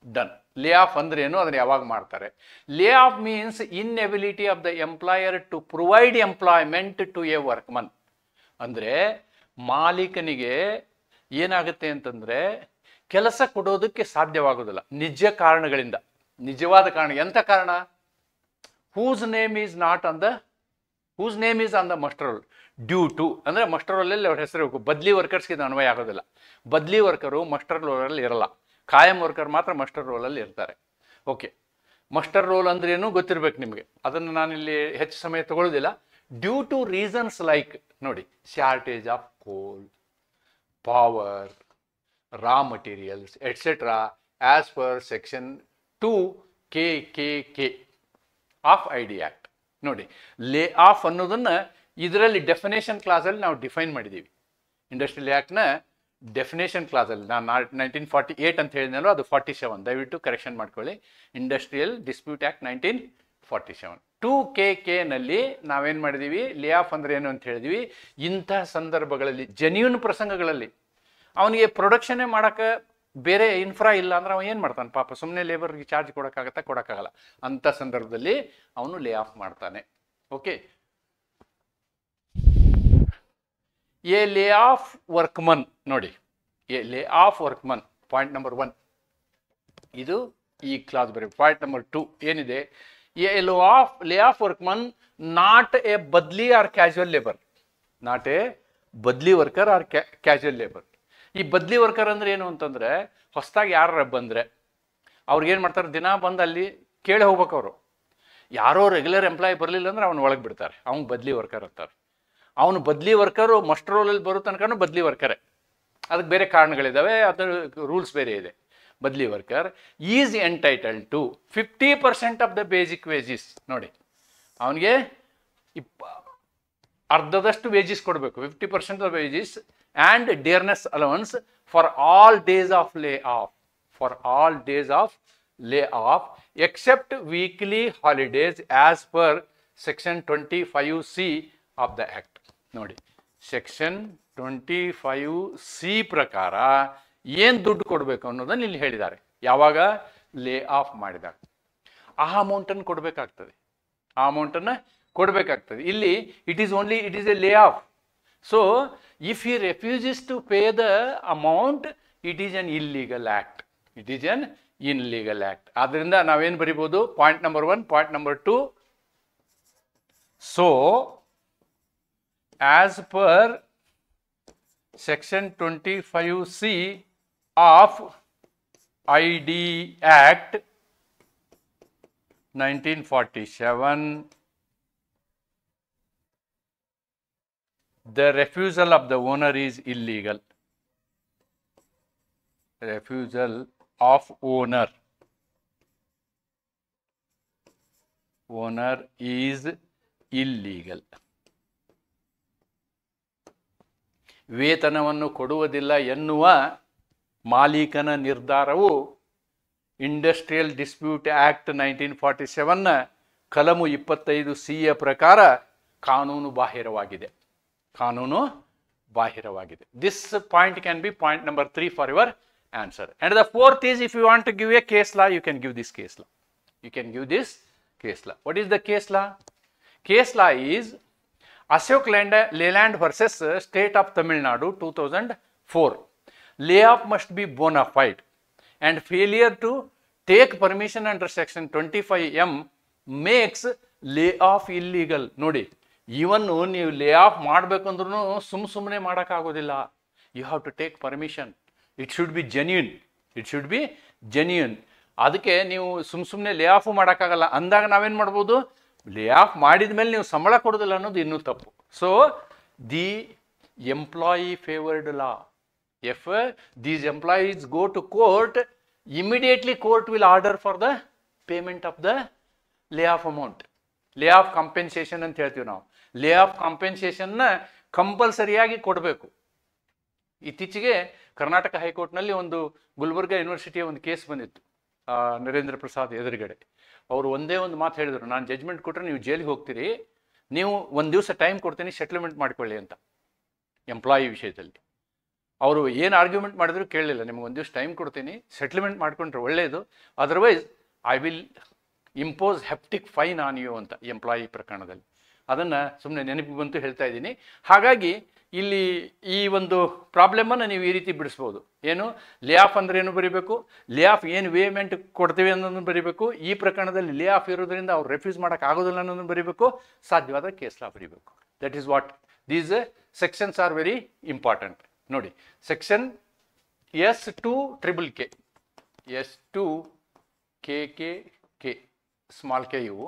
done. Layoff ಅಂದ್ರೆ ಏನು, ಅದನ್ನು ಯಾವಾಗ ಮಾಡ್ತಾರೆ? Layoff means inability of the employer to provide employment to a workman. ಅಂದರೆ ಮಾಲೀಕನಿಗೆ ಏನಾಗುತ್ತೆ ಅಂತಂದ್ರೆ ಕೆಲಸ ಕೊಡೋದಕ್ಕೆ ಸಾಧ್ಯವಾಗೋದಿಲ್ಲ ನಿಜ ಕಾರಣಗಳಿಂದ. ನಿಜವಾದ ಕಾರಣ ಎಂಥ ಕಾರಣ? whose name is on the muster roll. Due to ಅಂದರೆ ಮಸ್ಟರ್ ರೋಲಲ್ಲಿ ಅವ್ರ ಹೆಸರು ಬೇಕು. ಬದ್ಲಿ ವರ್ಕರ್ಸ್ಗೆ ಇದು ಅನ್ವಯ ಆಗೋದಿಲ್ಲ. ಬದ್ಲಿ ವರ್ಕರು ಮಸ್ಟರ್ ರೋಲಲ್ಲಿ ಇರಲ್ಲ, ಕಾಯಂ ವರ್ಕರ್ ಮಾತ್ರ ಮಸ್ಟರ್ ರೋಲಲ್ಲಿ ಇರ್ತಾರೆ. ಓಕೆ, ಮಸ್ಟರ್ ರೋಲ್ ಅಂದ್ರೆ ಏನು ಗೊತ್ತಿರ್ಬೇಕು ನಿಮಗೆ, ಅದನ್ನು ನಾನಿಲ್ಲಿ ಹೆಚ್ಚು ಸಮಯ ತಗೊಳ್ಳೋದಿಲ್ಲ. ಡ್ಯೂ ಟು ರೀಸನ್ಸ್ ಲೈಕ್ ನೋಡಿ, ಶಾರ್ಟೇಜ್ ಆಫ್ ಕೋಲ್, power, Ra materials et cetera as per section 2KKK of ID act. ನೋಡಿ, ಲೇ ಆಫ್ ಅನ್ನೋದನ್ನು ಇದರಲ್ಲಿ ಡೆಫಿನೇಷನ್ ಕ್ಲಾಸಲ್ಲಿ ನಾವು ಡಿಫೈನ್ ಮಾಡಿದ್ದೀವಿ. ಇಂಡಸ್ಟ್ರಿಯಲ್ ಆ್ಯಕ್ಟ್ನ ಡೆಫಿನೇಷನ್ ಕ್ಲಾಸಲ್ಲಿ ನಾನು 1948 ಅಂತ ಹೇಳಿದ್ನಲ್ಲೋ, ಅದು 47. ದಯವಿಟ್ಟು ಕರೆಕ್ಷನ್ ಮಾಡ್ಕೊಳ್ಳಿ. Industrial dispute act 1947. 2KK ನಾವೇನು ಮಾಡಿದ್ದೀವಿ, ಲೇ ಆಫ್ ಅಂದರೆ ಏನು ಅಂತ ಹೇಳಿದ್ವಿ. ಇಂಥ ಸಂದರ್ಭಗಳಲ್ಲಿ, ಜೆನ್ಯೂನ್ ಪ್ರಸಂಗಗಳಲ್ಲಿ ಅವನಿಗೆ ಪ್ರೊಡಕ್ಷನ್ನೇ ಮಾಡೋಕ್ಕೆ ಬೇರೆ ಇನ್ಫ್ರಾ ಇಲ್ಲ ಅಂದ್ರೆ ಅವನು ಏನು ಮಾಡ್ತಾನೆ? ಪಾಪ ಸುಮ್ಮನೆ ಲೇಬರ್ಗೆ ಚಾರ್ಜ್ ಕೊಡೋಕ್ಕಾಗಲ್ಲ. ಅಂಥ ಸಂದರ್ಭದಲ್ಲಿ ಅವನು ಲೇ ಆಫ್ ಮಾಡ್ತಾನೆ. Okay, a lay off workman. ನೋಡಿ, a lay off workman point number 1. ಇದು ಈ ಕ್ಲಾಸ್ ಬರೀ. ಪಾಯಿಂಟ್ ನಂಬರ್ 2 ಏನಿದೆ, a lay off workman not a badli or casual labour. Not a badli worker or casual labour. ಈ badli worker ಅಂದ್ರೆ ಏನು ಅಂತಂದ್ರೆ, ಹೊಸದಾಗಿ ಯಾರ ಬಂದರೆ ಅವ್ರಿಗೇನು ಮಾಡ್ತಾರೆ, ದಿನ ಬಂದು ಅಲ್ಲಿ ಕೇಳಿ ಹೋಗ್ಬೇಕು. ಅವರು ಯಾರೋ ರೆಗ್ಯುಲರ್ ಎಂಪ್ಲಾಯಿ ಬರಲಿಲ್ಲ ಅಂದ್ರೆ ಅವ್ನು ಒಳಗೆ ಬಿಡ್ತಾರೆ, ಅವ್ನು ಬದ್ಲಿ ವರ್ಕರ್ ಅಂತಾರೆ. ಅವನು ಬದ್ಲಿ ವರ್ಕರು ಮಸ್ಟರ್ ರೋಲಲ್ಲಿ ಬರೋ ತನಕ ಬದ್ಲಿ ವರ್ಕರೇ. ಅದಕ್ಕೆ ಬೇರೆ ಕಾರಣಗಳಿದ್ದಾವೆ, ಅದರ ರೂಲ್ಸ್ ಬೇರೆ ಇದೆ. Badli worker is entitled to 50% of the basic wages. ನೋಡಿ, ಅವನಿಗೆ ಅರ್ಧದಷ್ಟು ವೇಜಿಸ್ ಕೊಡಬೇಕು, 50% of wages and dearness allowance for all days of lay off. For all days of lay off except weekly holidays as per section 25C of the act. ನೋಡಿ, section 25C ಪ್ರಕಾರ ಏನು ದುಡ್ಡು ಕೊಡಬೇಕು ಅನ್ನೋದನ್ನು ಇಲ್ಲಿ ಹೇಳಿದ್ದಾರೆ. ಯಾವಾಗ ಲೇ ಆಫ್ ಮಾಡಿದಾಗ ಆ ಅಮೌಂಟನ್ನು ಕೊಡಬೇಕಾಗ್ತದೆ. ಇಲ್ಲಿ it is a lay off. So if he refuses to pay the amount, it is an illegal act. ಆದ್ದರಿಂದ ನಾವೇನು ಬರಿಬೋದು, point number 1, point number 2. So as per section 25C of ID Act 1947, the refusal of the owner is illegal. Refusal of owner is illegal. ವೇತನವನ್ನು ಕೊಡುವುದಿಲ್ಲ ಎನ್ನುವ ಮಾಲೀಕನ ನಿರ್ಧಾರವು industrial dispute act 1947ನ ಕಲಮು 25Cಯ ಪ್ರಕಾರ ಕಾನೂನು ಬಾಹಿರವಾಗಿದೆ. This point can be point number 3 for your answer. And the fourth is, if you want to give a case law, you can give this case law. What is the case law? Case law is Ashok Leyland versus State of Tamil Nadu 2004. Layoff must be bona fide and failure to take permission under section 25M makes layoff illegal. ನೋಡಿ, ಇವನ್ನು ನೀವು lay off ಮಾಡಬೇಕಂದ್ರೂ ಸುಮ್ಮನೆ ಮಾಡೋಕ್ಕಾಗೋದಿಲ್ಲ. You have to take permission. It should be genuine. ಅದಕ್ಕೆ ನೀವು ಸುಮ್ಮನೆ lay off ಮಾಡೋಕ್ಕಾಗಲ್ಲ ಅಂದಾಗ ನಾವೇನು ಮಾಡ್ಬೋದು, ಲೇ ಆಫ್ ಮಾಡಿದ ಮೇಲೆ ನೀವು ಸಂಬಳ ಕೊಡೋದಿಲ್ಲ ಅನ್ನೋದು ಇನ್ನೂ ತಪ್ಪು. So the employee favoured law, if these employees go to court, immediately court will order for the payment of the layoff amount, layoff compensation ಅಂತ ಹೇಳ್ತೀವಿ ನಾವು. layoff compensation ನ ಕಂಪಲ್ಸರಿಯಾಗಿ ಕೊಡಬೇಕು. ಇತ್ತೀಚೆಗೆ ಕರ್ನಾಟಕ ಹೈಕೋರ್ಟ್ನಲ್ಲಿ ಒಂದು ಗುಲ್ಬರ್ಗಾ ಯೂನಿವರ್ಸಿಟಿಯ ಒಂದು ಕೇಸ್ ಬಂದಿತ್ತು, ನರೇಂದ್ರ ಪ್ರಸಾದ್ ಎದುರುಗಡೆ. ಅವರು ಒಂದೇ ಒಂದು ಮಾತು ಹೇಳಿದರು, ನಾನು ಜಡ್ಜ್ಮೆಂಟ್ ಕೊಟ್ಟರೆ ನೀವು ಜೈಲಿಗೆ ಹೋಗ್ತೀರಿ, ನೀವು ಒಂದು ದಿವಸ ಟೈಮ್ ಕೊಡ್ತೀನಿ ಸೆಟ್ಲ್ಮೆಂಟ್ ಮಾಡ್ಕೊಳ್ಳಿ ಅಂತ. ಎಂಪ್ಲಾಯಿ ವಿಷಯದಲ್ಲಿ ಅವರು ಏನು ಆರ್ಗ್ಯುಮೆಂಟ್ ಮಾಡಿದ್ರು ಕೇಳಲಿಲ್ಲ, ನಿಮ್ಗೆ ಒಂದು ದಿವಸ ಟೈಮ್ ಕೊಡ್ತೀನಿ, ಸೆಟ್ಲ್ಮೆಂಟ್ ಮಾಡ್ಕೊಂಡ್ರೆ ಒಳ್ಳೆಯದು, otherwise I will impose hefty fine on you ಅಂತ ಎಂಪ್ಲಾಯಿ ಪ್ರಕರಣದಲ್ಲಿ. ಅದನ್ನು ಸುಮ್ಮನೆ ನೆನಪಿಗೆ ಬಂತು ಹೇಳ್ತಾ ಇದ್ದೀನಿ. ಹಾಗಾಗಿ ಇಲ್ಲಿ ಈ ಒಂದು ಪ್ರಾಬ್ಲಮನ್ನು ನೀವು ಈ ರೀತಿ ಬಿಡಿಸ್ಬೋದು. ಏನು ಲೇ ಆಫ್ ಅಂದರೆ ಏನು ಬರೀಬೇಕು, ಲೇ ಆಫ್ ಏನು ವೇಮೆಂಟ್ ಕೊಡ್ತೀವಿ ಅನ್ನೋದನ್ನು ಬರೀಬೇಕು, ಈ ಪ್ರಕರಣದಲ್ಲಿ ಲೇ ಆಫ್ ಇರೋದ್ರಿಂದ ಅವ್ರು ರೆಫ್ಯೂಸ್ ಮಾಡೋಕ್ಕಾಗೋದಿಲ್ಲ ಅನ್ನೋದನ್ನು ಬರೀಬೇಕು, ಸಾಧ್ಯವಾದ ಕೇಸ್ ಲಾ ಬರೀಬೇಕು. That is what these sections are very important. ನೋಡಿ, section S2KK, S2KK, small K ಇವು.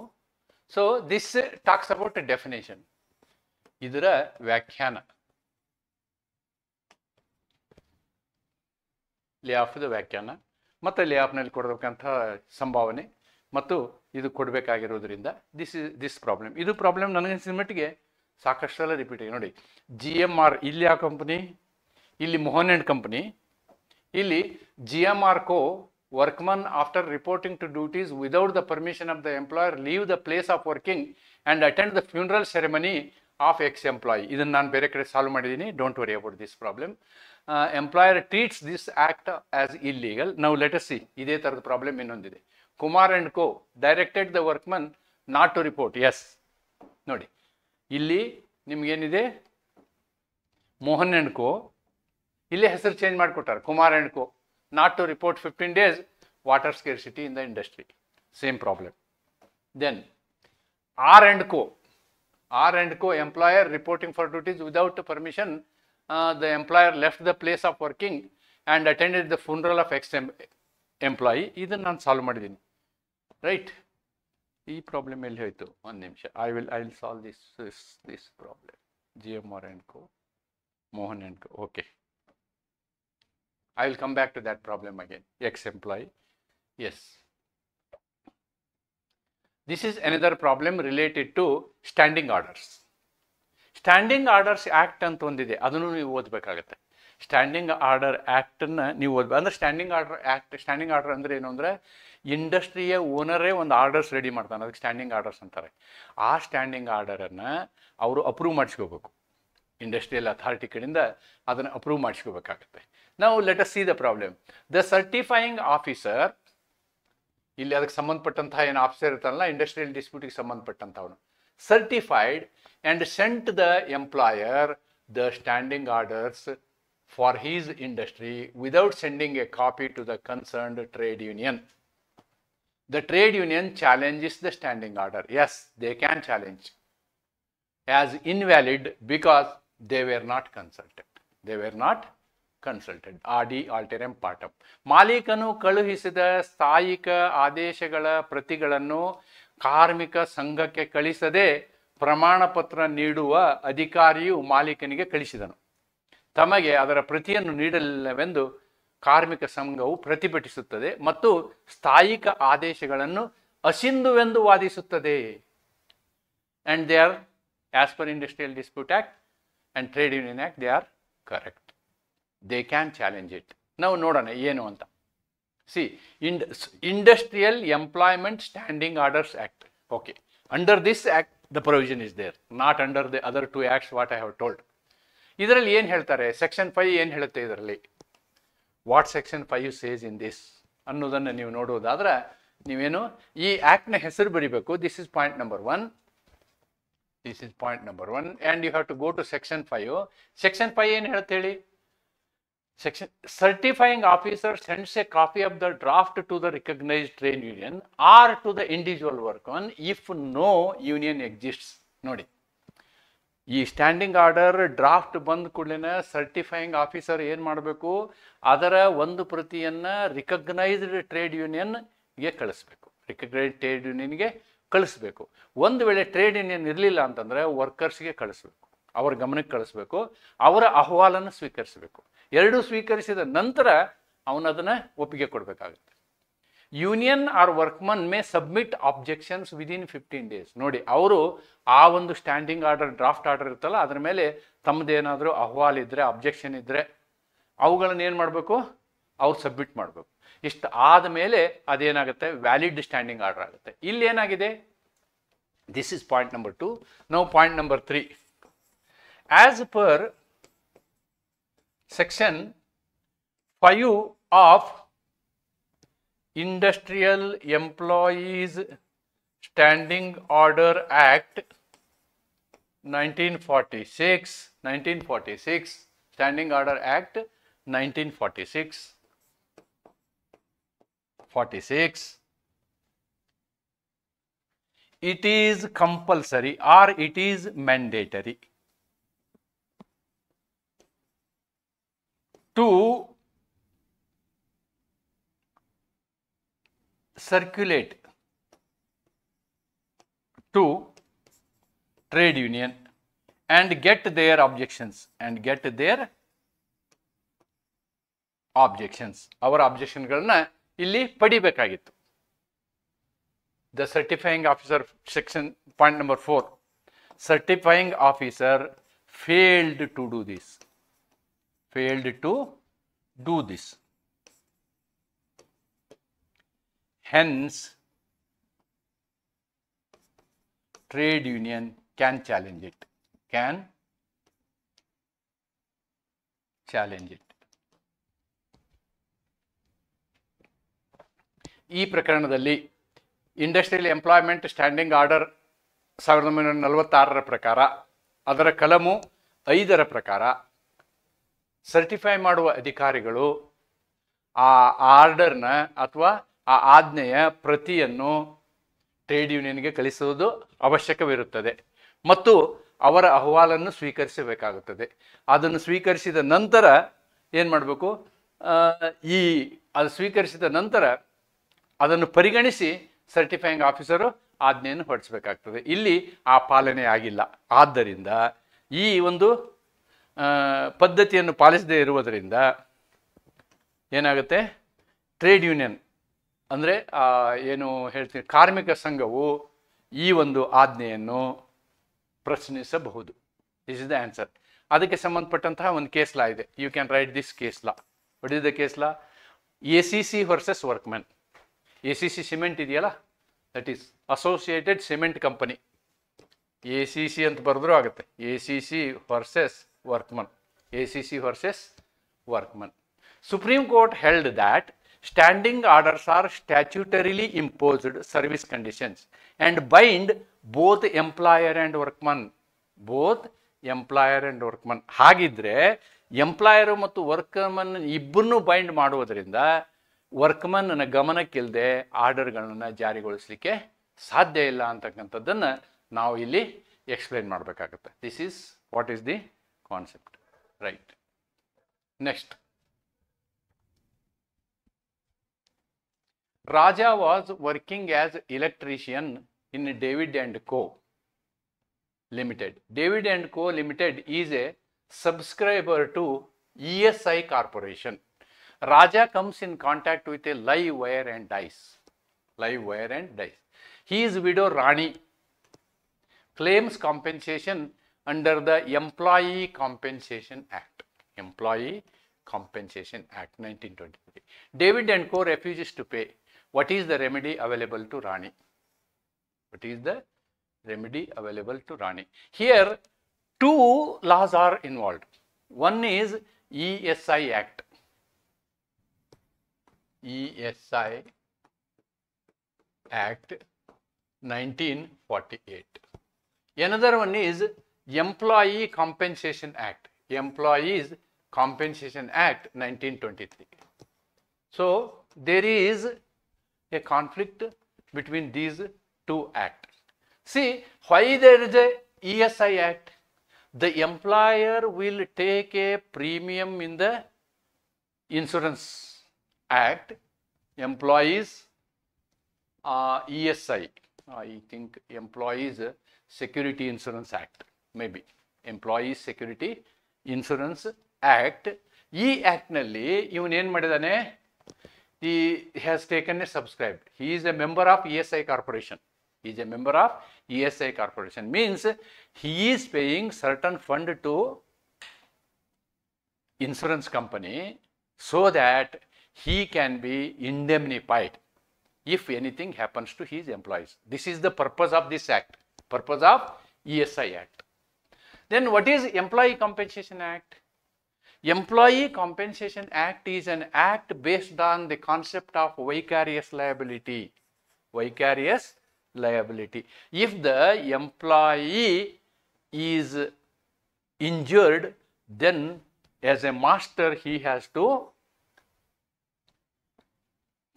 So this talks about definition, ಇದರ ವ್ಯಾಖ್ಯಾನ, ಲೇ ಆಫ್ದ ವ್ಯಾಖ್ಯಾನ ಮತ್ತು ಲೇ ಆಫ್ನಲ್ಲಿ ಕೊಡಬೇಕಂತ ಸಂಭಾವನೆ ಮತ್ತು ಇದು ಕೊಡಬೇಕಾಗಿರೋದ್ರಿಂದ ದಿಸ್ ಪ್ರಾಬ್ಲಮ್. ಇದು ಪ್ರಾಬ್ಲಮ್ ನನಗನ್ಸಿದ ಮಟ್ಟಿಗೆ ಸಾಕಷ್ಟೆಲ್ಲ ರಿಪೀಟ್ ಆಗಿ. ನೋಡಿ, GMR ಇಲ್ಲಿ ಯಾವ ಕಂಪ್ನಿ, ಇಲ್ಲಿ ಮೋಹನ್ ಆ್ಯಂಡ್ ಕಂಪ್ನಿ, ಇಲ್ಲಿ GMR Co. workman after reporting to duties without the permission of the employer leave the place of working and attend the funeral ceremony of ex-employee. ಇದನ್ನು ನಾನು ಬೇರೆ ಕಡೆ ಸಾಲ್ವ್ ಮಾಡಿದ್ದೀನಿ, don't worry about this problem. Employer treats this act as illegal. ನಾವು let us see, ಇದೇ ಥರದ problem ಇನ್ನೊಂದಿದೆ. Kumar and co directed the workman not to report. Yes, ನೋಡಿ ಇಲ್ಲಿ ನಿಮ್ಗೇನಿದೆ, ಮೋಹನ್ ಆ್ಯಂಡ್ ಕೋ, ಇಲ್ಲೇ ಹೆಸರು ಚೇಂಜ್ ಮಾಡಿಕೊಟ್ಟಾರೆ, Kumar and co, not to report 15 days water scarcity in the industry, same problem. Then R and co employer reporting for duties without permission, the employer left the place of working and attended the funeral of ex-employee. ಇದನ್ನು ನಾನು solve ಮಾಡಿದ್ದೀನಿ, right. ಈ problem ಎಲ್ಲಿ ಹೋಯಿತು, ಒಂದು ನಿಮಿಷ, I will solve this problem. GMR and Co, Mohan and Co. Okay, I will come back to that problem again. Ex-employee, yes. This is another problem related to standing orders. Standing orders act ಅಂತ ಒಂದಿದೆ, ಅದನ್ನು ನೀವು ಓದಬೇಕಾಗತ್ತೆ. Standing order ಆ್ಯಕ್ಟನ್ನು ನೀವು ಓದ್ಬೇಕು. ಅಂದರೆ standing order act, standing order ಅಂದರೆ ಏನು ಅಂದರೆ, ಇಂಡಸ್ಟ್ರಿಯ ಓನರೇ ಒಂದು ಆರ್ಡರ್ಸ್ ರೆಡಿ ಮಾಡ್ತಾನೆ, ಅದಕ್ಕೆ ಸ್ಟ್ಯಾಂಡಿಂಗ್ ಆರ್ಡರ್ಸ್ ಅಂತಾರೆ. ಆ ಸ್ಟ್ಯಾಂಡಿಂಗ್ ಆರ್ಡರನ್ನು ಅವರು ಅಪ್ರೂವ್ ಮಾಡಿಸ್ಕೋಬೇಕು, ಇಂಡಸ್ಟ್ರಿಯಲ್ ಅಥಾರಿಟಿ ಕಡೆಯಿಂದ ಅದನ್ನು ಅಪ್ರೂವ್ ಮಾಡಿಸ್ಕೋಬೇಕಾಗತ್ತೆ. ನಾವು let us see the problem. The certifying officer, ಇಲ್ಲಿ ಅದಕ್ಕೆ ಸಂಬಂಧಪಟ್ಟಂತಹ ಏನು ಆಫೀಸರ್ ಇರ್ತಾನಲ್ಲ, ಇಂಡಸ್ಟ್ರಿಯಲ್ ಡಿಸ್ಪ್ಯೂಟಿಗೆ ಸಂಬಂಧಪಟ್ಟಂಥವನು, certified and sent the employer the standing orders for his industry without sending a copy to the concerned trade union. The trade union challenges the standing order. Yes, they can challenge as invalid because they were not consulted. They were not consulted. AD alteram partem. ಮಾಲೀಕನು ಕಳುಹಿಸಿದ ಸ್ಥಾಯಿಕ ಆದೇಶಗಳ ಪ್ರತಿಗಳನ್ನು ಕಾರ್ಮಿಕ ಸಂಘಕ್ಕೆ ಕಳಿಸದೆ ಪ್ರಮಾಣ ಪತ್ರ ನೀಡುವ ಅಧಿಕಾರಿಯು ಮಾಲೀಕನಿಗೆ ಕಳಿಸಿದನು. ತಮಗೆ ಅದರ ಪ್ರತಿಯನ್ನು ನೀಡಲಿಲ್ಲವೆಂದು ಕಾರ್ಮಿಕ ಸಂಘವು ಪ್ರತಿಭಟಿಸುತ್ತದೆ ಮತ್ತು ಸ್ಥಾಯಿಕ ಆದೇಶಗಳನ್ನು ಅಸಿಂಧುವೆಂದು ವಾದಿಸುತ್ತದೆ. And they are as per industrial dispute act and trade union act, they are correct. They can challenge it. ನಾವು ನೋಡೋಣ ಏನು ಅಂತ. See, Industrial Employment Standing Orders Act. Okay, under this act the provision is there, not under the other two acts what I have told. ಇದರಲ್ಲಿ ಏನು ಹೇಳ್ತಾರೆ, section 5 ಏನು ಹೇಳುತ್ತೆ ಇದರಲ್ಲಿ, what section 5 says in this ಅನ್ನೋದನ್ನು ನೀವು ನೋಡೋದಾದ್ರೆ ನೀವೇನು ಈ ಆ್ಯಕ್ಟ್ನ ಹೆಸರು ಬರೀಬೇಕು. This is point number 1. This is point number 1 and you have to go to section 5. Section 5 ಏನು ಹೇಳುತ್ತೆ ಹೇಳಿ. Section, certifying officer sends a copy of the draft to the recognized trade union or to the individual workman if no union exists. ನೋಡಿ, ಈ standing order draft ಬಂದ ಕೂಡಲೇ certifying officer ಏನು ಮಾಡಬೇಕು, ಅದರ ಒಂದು ಪ್ರತಿಯನ್ನು ರಿಕಗ್ನೈಸ್ಡ್ ಟ್ರೇಡ್ ಯೂನಿಯನ್ ಯೂನಿಯನ್ಗೆ ಕಳಿಸ್ಬೇಕು, ರಿಕಗ್ನೈಸ್ಡ್ ಟ್ರೇಡ್ ಯೂನಿಯನ್ಗೆ ಕಳಿಸ್ಬೇಕು. ಒಂದು ವೇಳೆ ಟ್ರೇಡ್ ಯೂನಿಯನ್ ಇರಲಿಲ್ಲ ಅಂತಂದರೆ ವರ್ಕರ್ಸ್ಗೆ ಕಳಿಸ್ಬೇಕು, ಅವರ ಗಮನಕ್ಕೆ ಕಳಿಸ್ಬೇಕು, ಅವರ ಅಹವಾಲನ್ನು ಸ್ವೀಕರಿಸಬೇಕು. ಎರಡೂ ಸ್ವೀಕರಿಸಿದ ನಂತರ ಅವನದನ್ನು ಒಪ್ಪಿಗೆ ಕೊಡಬೇಕಾಗುತ್ತೆ. Union or workman may submit objections within 15 days. ನೋಡಿ, ಅವರು ಆ ಒಂದು ಸ್ಟ್ಯಾಂಡಿಂಗ್ ಆರ್ಡರ್, ಡ್ರಾಫ್ಟ್ ಆರ್ಡರ್ ಇರ್ತಲ್ಲ, ಅದರ ಮೇಲೆ ತಮ್ಮದೇನಾದರೂ ಅಹವಾಲ್ ಇದ್ದರೆ, ಅಬ್ಜೆಕ್ಷನ್ ಇದ್ದರೆ ಅವುಗಳನ್ನು ಏನು ಮಾಡಬೇಕು, ಅವ್ರು ಸಬ್ಮಿಟ್ ಮಾಡಬೇಕು. ಇಷ್ಟು ಆದಮೇಲೆ ಅದೇನಾಗುತ್ತೆ, ವ್ಯಾಲಿಡ್ ಸ್ಟ್ಯಾಂಡಿಂಗ್ ಆರ್ಡರ್ ಆಗುತ್ತೆ. ಇಲ್ಲಿ ಏನಾಗಿದೆ, ದಿಸ್ ಇಸ್ ಪಾಯಿಂಟ್ ನಂಬರ್ 2. ನಾವು point number 3, as per section 5 of industrial employees standing order act 1946, standing order act 1946, it is compulsory or it is mandatory to circulate to trade union and get their objections ಅವರ ಅಬ್ಜೆಕ್ಷನ್ಗಳನ್ನ ಇಲ್ಲಿ ಪಡಿಬೇಕಾಗಿತ್ತು. The certifying officer, section point number 4, certifying officer failed to do this. Hence, trade union can challenge it. ಈ ಪ್ರಕರಣದಲ್ಲಿ industrial employment standing order 1946 ಪ್ರಕಾರ, ಅದರ ಕಲಮು 5 ಪ್ರಕಾರ, certify ಮಾಡುವ ಅಧಿಕಾರಿಗಳು ಆ ಆರ್ಡರ್ನ ಅಥವಾ ಆ ಆಜ್ಞೆಯ ಪ್ರತಿಯನ್ನು ಟ್ರೇಡ್ ಯೂನಿಯನ್ಗೆ ಕಳಿಸುವುದು ಅವಶ್ಯಕವಿರುತ್ತದೆ ಮತ್ತು ಅವರ ಅಹವಾಲನ್ನು ಸ್ವೀಕರಿಸಬೇಕಾಗುತ್ತದೆ. ಅದನ್ನು ಸ್ವೀಕರಿಸಿದ ನಂತರ ಏನು ಮಾಡಬೇಕು, ಅದು ಸ್ವೀಕರಿಸಿದ ನಂತರ ಅದನ್ನು ಪರಿಗಣಿಸಿ ಸರ್ಟಿಫೈಯಿಂಗ್ ಆಫೀಸರು ಆಜ್ಞೆಯನ್ನು ಹೊರಡಿಸಬೇಕಾಗ್ತದೆ. ಇಲ್ಲಿ ಆ ಪಾಲನೆ ಆಗಿಲ್ಲ. ಆದ್ದರಿಂದ ಈ ಒಂದು ಪದ್ಧತಿಯನ್ನು ಪಾಲಿಸದೇ ಇರುವುದರಿಂದ ಏನಾಗುತ್ತೆ, ಟ್ರೇಡ್ ಯೂನಿಯನ್ ಅಂದರೆ ಏನು ಹೇಳ್ತೀವಿ, ಕಾರ್ಮಿಕ ಸಂಘವು ಈ ಒಂದು ಆಜ್ಞೆಯನ್ನು ಪ್ರಶ್ನಿಸಬಹುದು. This is the answer. ಅದಕ್ಕೆ ಸಂಬಂಧಪಟ್ಟಂತಹ ಒಂದು ಕೇಸ್ ಲಾ ಇದೆ. You can write this case law. What is the case law? ACC versus workman. ACC cement ಇದೆಯಲ್ಲ, that is associated cement company. ACC ಅಂತ ಬರೆದ್ರೂ ಆಗುತ್ತೆ. ACC versus workman. Supreme Court held that standing orders are statutorily imposed service conditions and bind both employer and workman. ಹಾಗಿದ್ರೆ employer ಮತ್ತು ವರ್ಕಮನ್ ಇಬ್ಬರನ್ನೂ bind ಮಾಡುವುದರಿಂದ ವರ್ಕ್ಮನ್ನ ಗಮನಕ್ಕಿಲ್ಲದೆ ಆರ್ಡರ್ಗಳನ್ನು ಜಾರಿಗೊಳಿಸಲಿಕ್ಕೆ ಸಾಧ್ಯ ಇಲ್ಲ ಅಂತಕ್ಕಂಥದ್ದನ್ನು ನಾವು ಇಲ್ಲಿ ಎಕ್ಸ್ಪ್ಲೈನ್ ಮಾಡಬೇಕಾಗುತ್ತೆ. This is what is the concept, right? Next, Raja was working as electrician in David and Co. Limited. David and Co. Limited is a subscriber to ESI Corporation. Raja comes in contact with a live wire and dies. His widow Rani claims compensation under the Employee Compensation Act. 1923. David and Co. refuses to pay. What is the remedy available to Rani? Here, two laws are involved. One is ESI Act. ESI Act 1948. Another one is Employee Compensation Act. Employees Compensation Act 1923. So, there is a conflict between these two acts. See, why there is a ESI Act? The employer will take a premium in the Insurance Act. Employees ESI, I think Employees Security Insurance Act, maybe Employees Security Insurance Act. ಈ ಆ್ಯಕ್ಟ್ನಲ್ಲಿ ಇವನೇನು ಮಾಡಿದ್ದಾನೆ, he has taken a subscribed. He is a member of ESI Corporation. He is a member of ESI Corporation. Means he is paying certain fund to insurance company so that he can be indemnified if anything happens to his employees. This is the purpose of this act, purpose of ESI Act. Then what is Employee Compensation Act? Employee Compensation Act is an act based on the concept of vicarious liability. Vicarious liability. If the employee is injured, then as a master he has to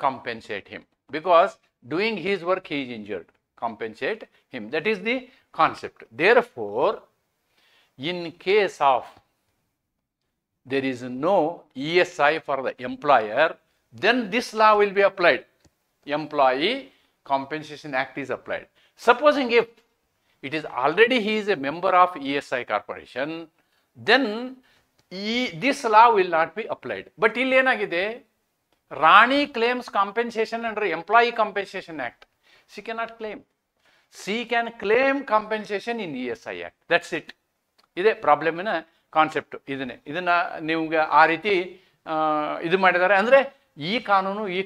compensate him, because doing his work he is injured. Compensate him. That is the concept. Therefore, in case of there is no ESI for the employer, then this law will be applied. Employee Compensation Act is applied. Supposing if it is already he is a member of ESI Corporation, then this law will not be applied. But ಇಲ್ಲಿ ಏನಾಗಿದೆ, Rani claims compensation under Employee Compensation Act. She cannot claim. She can claim compensation in ESI Act. That's it. ಇದೆ ಪ್ರಾಬ್ಲಮಿನ concept. ಇದನ್ನ ನಿಮ್ಗೆ ಆ ರೀತಿ ಇದು ಮಾಡಿದ್ದಾರೆ. ಅಂದರೆ ಈ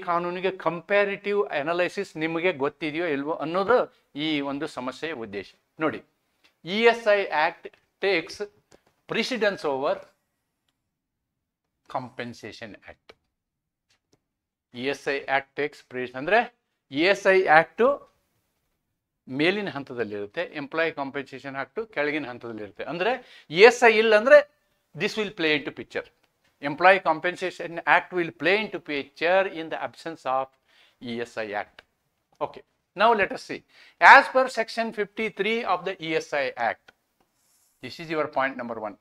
ಕಾನೂನಿಗೆ ಕಂಪ್ಯಾರಿಟಿವ್ ಅನಾಲಿಸಿಸ್ ನಿಮಗೆ ಗೊತ್ತಿದೆಯೋ ಇಲ್ವೋ ಅನ್ನೋದು ಈ ಒಂದು ಸಮಸ್ಯೆಯ ಉದ್ದೇಶ. ನೋಡಿ, ESI Act takes precedence over Compensation Act. ESI Act takes precedence. ಅಂದರೆ ESI Act ಮೇಲಿನ ಹಂತದಲ್ಲಿರುತ್ತೆ, ಎಂಪ್ಲಾಯಿ ಕಾಂಪೆನ್ಸೇಷನ್ ಆಕ್ಟ್ ಕೆಳಗಿನ ಹಂತದಲ್ಲಿರುತ್ತೆ. ಅಂದರೆ ESI ಇಲ್ಲ ಅಂದರೆ this will play into picture. Employee Compensation Act will play into picture in the absence of ESI Act. Okay, now let us see. As per section 53 of the ESI Act, this is your point number 1.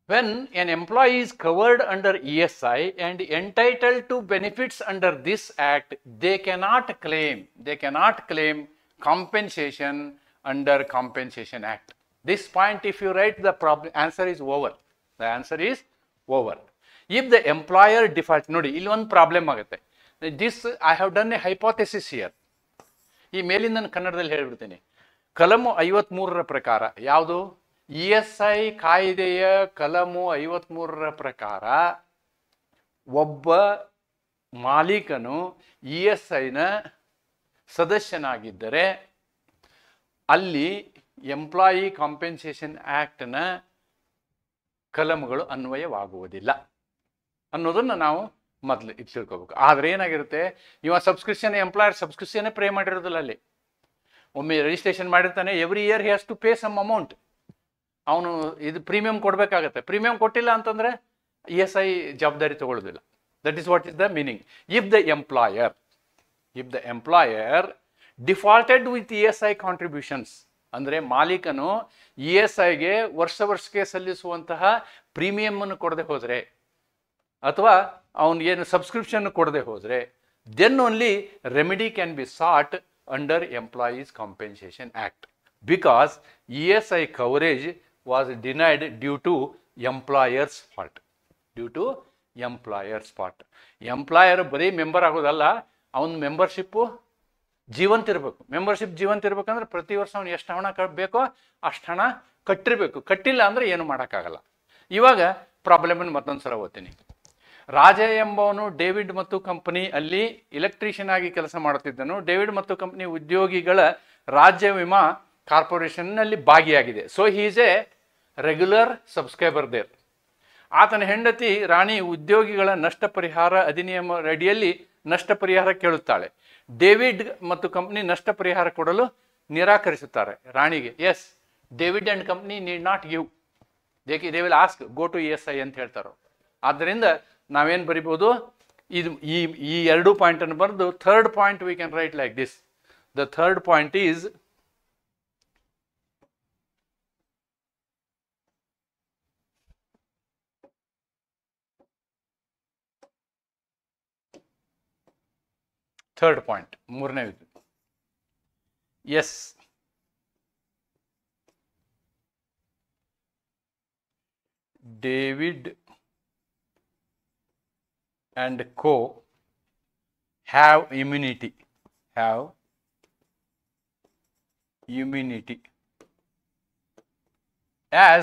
When an employee is covered under ESI and entitled to benefits under this act, they cannot claim compensation under Compensation Act. This point, if you write, the problem answer is over. The answer is over. If the employer defaults, ನೋಡಿ ಇಲ್ಲಿ ಒಂದು problem ಆಗುತ್ತೆ. This I have done A hypothesis here. ಈ ಮೇಲಿಂದ ನಾನು ಕನ್ನಡದಲ್ಲಿ ಹೇಳ್ಬಿಡ್ತೀನಿ. ಕಲಮು 53ರ ಪ್ರಕಾರ, ಯಾವುದು ESI ಕಾಯ್ದೆಯ ಕಲಮು 53ರ ಪ್ರಕಾರ ಒಬ್ಬ ಮಾಲೀಕನು ESIನ ಸದಸ್ಯನಾಗಿದ್ದರೆ ಅಲ್ಲಿ ಎಂಪ್ಲಾಯಿ ಕಾಂಪೆನ್ಸೇಷನ್ ಆಕ್ಟ್ನ ಕಲಮುಗಳು ಅನ್ವಯವಾಗುವುದಿಲ್ಲ ಅನ್ನೋದನ್ನು ನಾವು ಮೊದಲು ತಿಳ್ಕೋಬೇಕು. ಆದರೆ ಏನಾಗಿರುತ್ತೆ, ಇವ ಎಂಪ್ಲಾಯರ್ ಸಬ್ಸ್ಕ್ರಿಪ್ಷನ್ನೇ ಪೇ ಮಾಡಿರೋದಿಲ್ಲ. ಅಲ್ಲಿ ಒಮ್ಮೆ ರಿಜಿಸ್ಟ್ರೇಷನ್ ಮಾಡಿರ್ತಾನೆ, every year he has to pay some amount. ಅವನು ಇದು ಪ್ರೀಮಿಯಂ ಕೊಡಬೇಕಾಗತ್ತೆ. ಪ್ರೀಮಿಯಂ ಕೊಟ್ಟಿಲ್ಲ ಅಂತಂದರೆ ESI ಜವಾಬ್ದಾರಿ ತಗೊಳ್ಳೋದಿಲ್ಲ. That is what is the meaning. If the employer defaulted with ESI contributions, ಅಂದರೆ ಮಾಲೀಕನು ESIಗೆ ವರ್ಷಕ್ಕೆ ಸಲ್ಲಿಸುವಂತಹ ಪ್ರೀಮಿಯಮನ್ನು ಕೊಡದೆ ಹೋದರೆ ಅಥವಾ ಅವನಿಗೇನು ಸಬ್ಸ್ಕ್ರಿಪ್ಷನ್ ಕೊಡದೆ ಹೋದರೆ, then only remedy can be sought under employees compensation act, because ESI coverage was denied due to employers fault. Employer ಬರೀ ಮೆಂಬರ್ ಆಗೋದಲ್ಲ, ಅವನ ಮೆಂಬರ್ಶಿಪ್ಪು ಜೀವಂತ ಇರಬೇಕು. ಮೆಂಬರ್ಶಿಪ್ ಜೀವಂತ ಇರಬೇಕಂದ್ರೆ ಪ್ರತಿ ವರ್ಷ ಅವ್ನು ಎಷ್ಟು ಹಣ ಬೇಕೋ ಅಷ್ಟು ಹಣ ಕಟ್ಟಿರಬೇಕು. ಕಟ್ಟಿಲ್ಲ ಅಂದರೆ ಏನು ಮಾಡೋಕ್ಕಾಗಲ್ಲ. ಇವಾಗ ಪ್ರಾಬ್ಲಮನ್ನು ಮತ್ತೊಂದು ಸಲ ಓದ್ತೀನಿ. ರಾಜ ಎಂಬವನು ಡೇವಿಡ್ ಮತ್ತು ಕಂಪನಿ ಅಲ್ಲಿ ಎಲೆಕ್ಟ್ರಿಷಿಯನ್ ಆಗಿ ಕೆಲಸ ಮಾಡುತ್ತಿದ್ದನು. ಡೇವಿಡ್ ಮತ್ತು ಕಂಪನಿ ಉದ್ಯೋಗಿಗಳ ರಾಜ್ಯ ವಿಮಾ ಕಾರ್ಪೊರೇಷನ್ನಲ್ಲಿ ಭಾಗಿಯಾಗಿದೆ. So he is a regular subscriber there. ಆತನ ಹೆಂಡತಿ ರಾಣಿ ಉದ್ಯೋಗಿಗಳ ನಷ್ಟ ಪರಿಹಾರ ಅಧಿನಿಯಮ ಅಡಿಯಲ್ಲಿ ನಷ್ಟ ಪರಿಹಾರ ಕೇಳುತ್ತಾಳೆ. ಡೇವಿಡ್ ಮತ್ತು ಕಂಪ್ನಿ ನಷ್ಟ ಪರಿಹಾರ ಕೊಡಲು ನಿರಾಕರಿಸುತ್ತಾರೆ ರಾಣಿಗೆ. Yes, David and company need not give, they will ask go to ESI ಅಂತ ಹೇಳ್ತಾರೆ. ಆದ್ದರಿಂದ ನಾವೇನು ಬರಿಬೋದು, ಇದು ಈ ಎರಡು ಪಾಯಿಂಟನ್ನು ಬರೆದು third point we can write like this. The third point is third point, ಮೂರನೇದು. ಎಸ್, David and co have immunity as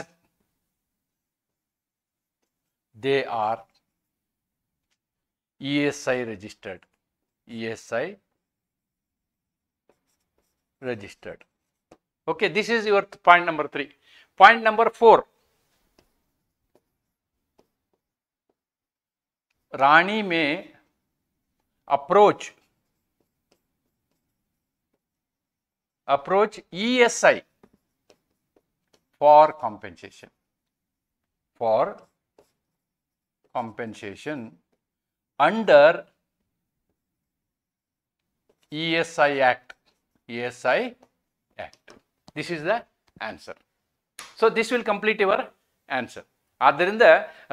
they are ESI registered. Okay, this is your point number 3. Point number 4, Rani may approach ESI for compensation under ESI Act. This is the answer. So this will complete your answer. ಆದ್ದರಿಂದ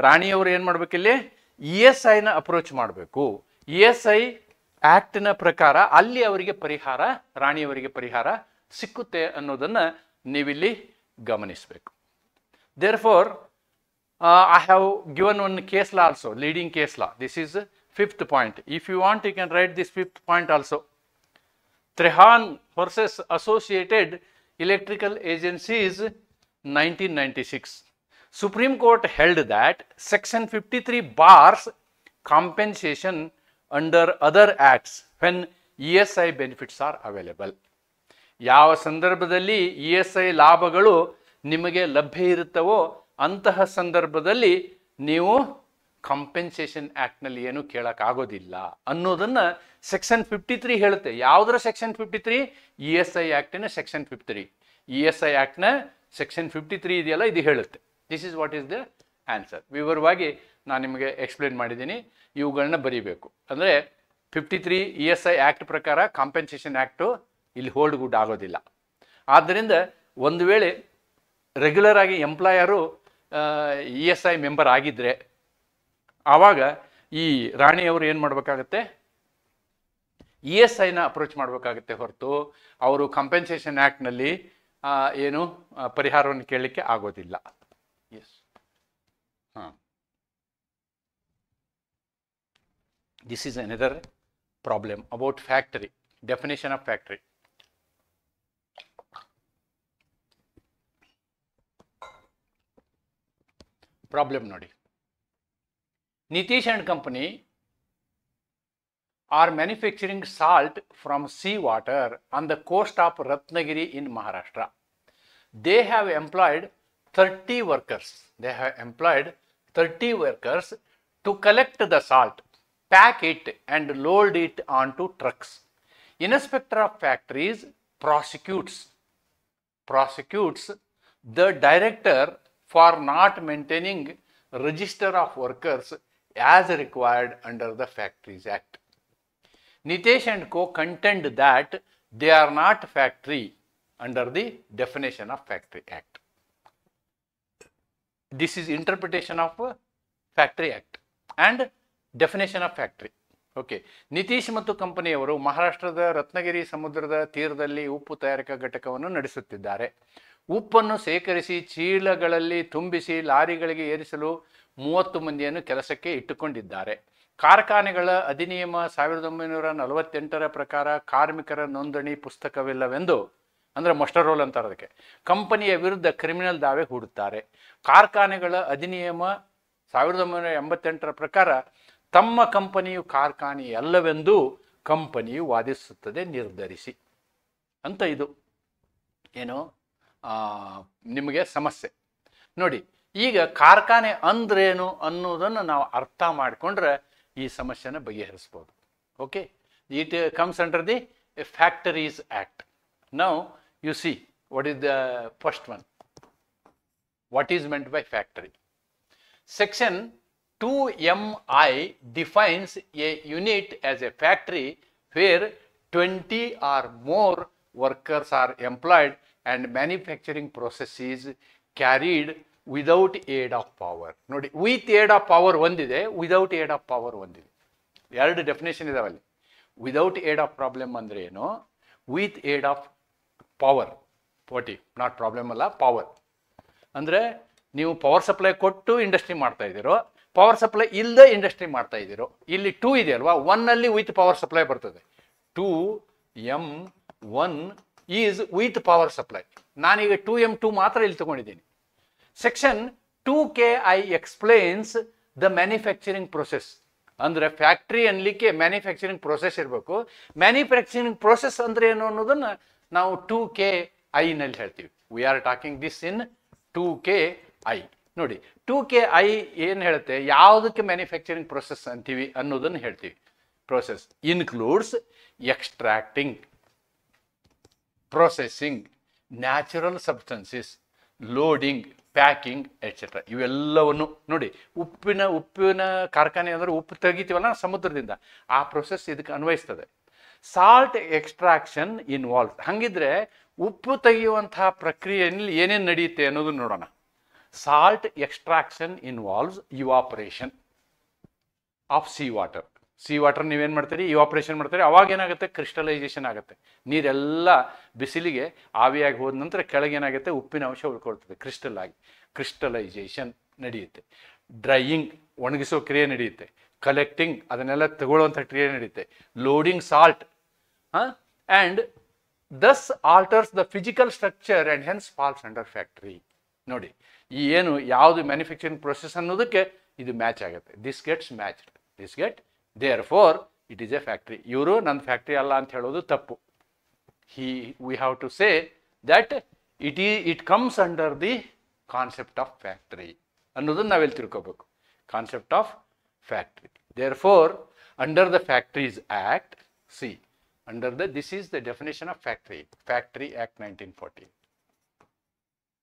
ರಾಣಿಯವರು ಏನು ಮಾಡಬೇಕಿಲ್ಲಿ, ESI ನ approach ಮಾಡಬೇಕು. ESI ಆಕ್ಟ್ನ ಪ್ರಕಾರ ಅಲ್ಲಿ ಅವರಿಗೆ ಪರಿಹಾರ, ರಾಣಿಯವರಿಗೆ ಪರಿಹಾರ ಸಿಕ್ಕುತ್ತೆ ಅನ್ನೋದನ್ನು ನೀವಿಲ್ಲಿ ಗಮನಿಸಬೇಕು. Therefore, I have given one case law also, leading case law. This is 5th point. If you want, you can write this 5th point also. Trehan versus Associated Electrical Agencies, 1996. Supreme Court held that Section 53 bars compensation under other acts when ESI benefits are available. ಯಾವ ಸಂದರ್ಭದಲ್ಲಿ ESI ಲಾಭಗಳು ನಿಮಗೆ ಲಭ್ಯ ಇರುತ್ತವೋ ಅಂತಹ ಸಂದರ್ಭದಲ್ಲಿ ನೀವು compensation ಆ್ಯಕ್ಟ್ನಲ್ಲಿ ಏನು ಕೇಳೋಕ್ಕಾಗೋದಿಲ್ಲ ಅನ್ನೋದನ್ನು ಸೆಕ್ಷನ್ 53 ಹೇಳುತ್ತೆ. ಯಾವುದರ ಸೆಕ್ಷನ್ 53? ESI ಆ್ಯಕ್ಟಿನ ಸೆಕ್ಷನ್ 53. ESI ಆ್ಯಕ್ಟ್ನ ಸೆಕ್ಷನ್ 53 ಇದೆಯಲ್ಲ, ಇದು ಹೇಳುತ್ತೆ. This is what is the answer. ವಿವರವಾಗಿ ನಾನು ನಿಮಗೆ ಎಕ್ಸ್ಪ್ಲೇನ್ ಮಾಡಿದ್ದೀನಿ. ಇವುಗಳನ್ನ ಬರೀಬೇಕು. ಅಂದರೆ 53 ESI ಆ್ಯಕ್ಟ್ ಪ್ರಕಾರ ಕಾಂಪೆನ್ಸೇಷನ್ ಆ್ಯಕ್ಟು ಇಲ್ಲಿ ಹೋಲ್ಡ್ ಗುಡ್ ಆಗೋದಿಲ್ಲ. ಆದ್ದರಿಂದ ಒಂದು ವೇಳೆ ರೆಗ್ಯುಲರ್ ಆಗಿ ಎಂಪ್ಲಾಯರು ESI ಮೆಂಬರ್ ಆಗಿದ್ದರೆ ಆವಾಗ ಈ ರಾಣಿಯವರು ಏನು ಮಾಡಬೇಕಾಗತ್ತೆ, ESIನ ಅಪ್ರೋಚ್ ಮಾಡಬೇಕಾಗತ್ತೆ ಹೊರತು ಅವರು ಕಾಂಪೆನ್ಸೇಷನ್ ಆ್ಯಕ್ಟ್ನಲ್ಲಿ ಏನು ಪರಿಹಾರವನ್ನು ಕೇಳಲಿಕ್ಕೆ ಆಗೋದಿಲ್ಲ. ಎಸ್, ಹಾಂ, this is another problem about factory, definition of factory. Problem ನೋಡಿ. Nitish and company are manufacturing salt from sea water on the coast of Ratnagiri in Maharashtra. They have employed 30 workers to collect the salt, pack it and load it onto trucks. Inspector of Factories prosecutes the director for not maintaining register of workers as required under the Factories Act. Nitish and co contend that they are not factory under the definition of Factory Act. This is interpretation of Factory Act and definition of factory. Okay, Nitish ಮತ್ತು ಕಂಪನಿಯವರು ಮಹಾರಾಷ್ಟ್ರದ ರತ್ನಗಿರಿ ಸಮುದ್ರದ ತೀರದಲ್ಲಿ ಉಪ್ಪು ತಯಾರಿಕಾ ಘಟಕವನ್ನು ನಡೆಸುತ್ತಿದ್ದಾರೆ. ಉಪ್ಪನ್ನು ಸೇಕರಿಸಿ ಚೀಲಗಳಲ್ಲಿ ತುಂಬಿಸಿ ಲಾರಿಗಳಿಗೆ ಏರಿಸಲು 30 ಮಂದಿಯನ್ನು ಕೆಲಸಕ್ಕೆ ಇಟ್ಟುಕೊಂಡಿದ್ದಾರೆ. ಕಾರ್ಖಾನೆಗಳ ಅಧಿನಿಯಮ 1948 ಪ್ರಕಾರ ಕಾರ್ಮಿಕರ ನೋಂದಣಿ ಪುಸ್ತಕವಿಲ್ಲವೆಂದು, ಅಂದರೆ ಮಸ್ಟರ್ ರೋಲ್ ಅಂತಾರೆ ಅದಕ್ಕೆ, ಕಂಪನಿಯ ವಿರುದ್ಧ ಕ್ರಿಮಿನಲ್ ದಾವೆ ಹೂಡುತ್ತಾರೆ. ಕಾರ್ಖಾನೆಗಳ ಅಧಿನಿಯಮ 1988 ಪ್ರಕಾರ ತಮ್ಮ ಕಂಪನಿಯು ಕಾರ್ಖಾನೆಯಲ್ಲವೆಂದು ಕಂಪನಿಯು ವಾದಿಸುತ್ತದೆ ನಿರ್ಧರಿಸಿ ಅಂತ. ಇದು ಏನು ನಿಮಗೆ ಸಮಸ್ಯೆ ನೋಡಿ. ಈಗ ಕಾರ್ಖಾನೆ ಅಂದ್ರೇನು ಅನ್ನೋದನ್ನು ನಾವು ಅರ್ಥ ಮಾಡಿಕೊಂಡ್ರೆ ಈ ಸಮಸ್ಯೆನ ಬಗೆಹರಿಸ್ಬೋದು. Okay, it comes under the factories act. Now you see what is the first one. What is meant by factory? Section 2MI defines a unit as a factory where 20 or more workers are employed and manufacturing process is carried without aid of power. ನೋಡಿ, with aid of power ಒಂದಿದೆ, without aid of power ಒಂದಿದೆ. ಎರಡು definition ಇದಾವಲ್ಲಿ. Without aid of problem ಅಂದರೆ ಏನು, with aid of power. ಪೋಟಿ not problem ಅಲ್ಲ, power ಅಂದರೆ ನೀವು ಪವರ್ ಸಪ್ಲೈ ಕೊಟ್ಟು ಇಂಡಸ್ಟ್ರಿ ಮಾಡ್ತಾ ಇದ್ದೀರೋ, ಪವರ್ ಸಪ್ಲೈ ಇಲ್ಲದೆ ಇಂಡಸ್ಟ್ರಿ ಮಾಡ್ತಾ ಇದ್ದೀರೋ. ಇಲ್ಲಿ 2 ಇದೆ ಅಲ್ವಾ, 1ನಲ್ಲಿ ವಿತ್ ಪವರ್ ಸಪ್ಲೈ ಬರ್ತದೆ. 2M1 is with power supply. ನಾನೀಗ 2M2 ಮಾತ್ರ ಇಲ್ಲಿ ತಗೊಂಡಿದ್ದೀನಿ. Section 2KI explains the manufacturing process. ಅಂದರೆ ಫ್ಯಾಕ್ಟ್ರಿ ಅನ್ಲಿಕ್ಕೆ ಮ್ಯಾನುಫ್ಯಾಕ್ಚರಿಂಗ್ ಪ್ರೊಸೆಸ್ ಇರಬೇಕು. ಮ್ಯಾನುಫ್ಯಾಕ್ಚರಿಂಗ್ ಪ್ರೊಸೆಸ್ ಅಂದರೆ ಏನು ಅನ್ನೋದನ್ನು ನಾವು 2KI ನಲ್ಲಿ ಹೇಳ್ತೀವಿ. We are talking this in 2KI. ನೋಡಿ 2KI ಏನು ಹೇಳುತ್ತೆ, ಯಾವುದಕ್ಕೆ ಮ್ಯಾನುಫ್ಯಾಕ್ಚರಿಂಗ್ ಪ್ರೊಸೆಸ್ ಅಂತೀವಿ ಅನ್ನೋದನ್ನು ಹೇಳ್ತೀವಿ. Process includes extracting, processing natural substances, loading, packing et cetera. ಇವೆಲ್ಲವನ್ನು ನೋಡಿ, ಉಪ್ಪಿನ ಕಾರ್ಖಾನೆ ಅಂದರೆ ಉಪ್ಪು ತೆಗಿತೀವಲ್ಲ ಸಮುದ್ರದಿಂದ, ಆ ಪ್ರೊಸೆಸ್ ಇದಕ್ಕೆ ಅನ್ವಯಿಸ್ತದೆ. Salt extraction involve. ಹಾಗಿದ್ರೆ ಉಪ್ಪು ತೆಗೆಯುವಂತಹ ಪ್ರಕ್ರಿಯೆಯಲ್ಲಿ ಏನೇನು ನಡೆಯುತ್ತೆ ಅನ್ನೋದನ್ನು ನೋಡೋಣ. Salt extraction involves evaporation of C water. C water ನೀವೇನು ಮಾಡ್ತೀರಿ, ಇವಾಪರೇಷನ್ ಮಾಡ್ತೀರಿ. ಅವಾಗ ಏನಾಗುತ್ತೆ, ಕ್ರಿಸ್ಟಲೈಸೇಷನ್ ಆಗುತ್ತೆ. ನೀರೆಲ್ಲ ಬಿಸಿಲಿಗೆ ಆವಿಯಾಗಿ ಹೋದ ನಂತರ ಕೆಳಗೇನಾಗುತ್ತೆ, ಉಪ್ಪಿನ ಅಂಶ ಉಳ್ಕೊಳ್ತದೆ, ಕ್ರಿಸ್ಟಲ್ ಆಗಿ. ಕ್ರಿಸ್ಟಲೈಸೇಷನ್ ನಡೆಯುತ್ತೆ. ಡ್ರೈಯಿಂಗ್, ಒಣಗಿಸೋ ಕ್ರಿಯೆ ನಡೆಯುತ್ತೆ. ಕಲೆಕ್ಟಿಂಗ್, ಅದನ್ನೆಲ್ಲ ತಗೊಳ್ಳುವಂಥ ಕ್ರಿಯೆ ನಡೆಯುತ್ತೆ. Loading salt and thus alters the physical structure and hence falls under factory. ನೋಡಿ, ಈ ಏನು ಯಾವುದು ಮ್ಯಾನುಫ್ಯಾಕ್ಚರಿಂಗ್ ಪ್ರೊಸೆಸ್ ಅನ್ನೋದಕ್ಕೆ ಇದು ಮ್ಯಾಚ್ ಆಗುತ್ತೆ. This gets matched, this get, therefore it is a factory. ಇವರು ನನ್ನ ಫ್ಯಾಕ್ಟ್ರಿ ಅಲ್ಲ ಅಂತ ಹೇಳೋದು ತಪ್ಪು. We have to say that it comes under the concept of factory ಅನ್ನೋದನ್ನು ನಾವೆಲ್ಲಿ ತಿಳ್ಕೋಬೇಕು. Concept of factory. Therefore under the factories act, see under the, this is the definition of factory. Factory act 1940.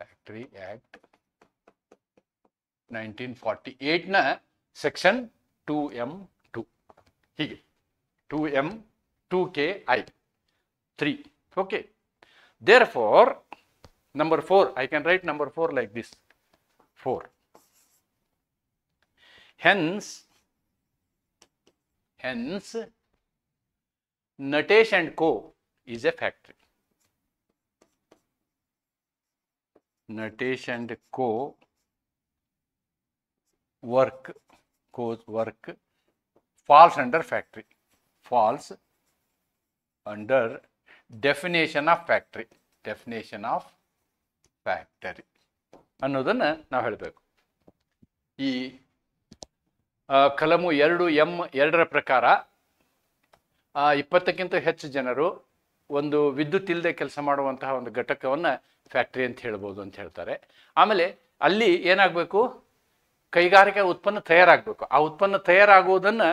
Factory act 1948ನ section 2M2. ಹೀಗೆ 2M, 2KI 3. Okay. Therefore, number 4, I can write number 4 like this. 4. Hence, Natesh and Co. is a factory. Natesh and Co. work falls under factory. Falls under definition of factory. Definition of factory ಅನ್ನೋದನ್ನು ನಾವು ಹೇಳಬೇಕು. ಈ ಕಲಮು 2M2 ಪ್ರಕಾರ 20ಕ್ಕಿಂತ ಹೆಚ್ಚು ಜನರು ಒಂದು ವಿದ್ಯುತ್ ಇಲ್ಲದೆ ಕೆಲಸ ಮಾಡುವಂತಹ ಒಂದು ಘಟಕವನ್ನು ಫ್ಯಾಕ್ಟ್ರಿ ಅಂತ ಹೇಳ್ಬೋದು ಅಂತ ಹೇಳ್ತಾರೆ. ಆಮೇಲೆ ಅಲ್ಲಿ ಏನಾಗಬೇಕು, ಕೈಗಾರಿಕಾ ಉತ್ಪನ್ನ ತಯಾರಾಗಬೇಕು. ಆ ಉತ್ಪನ್ನ ತಯಾರಾಗುವುದನ್ನು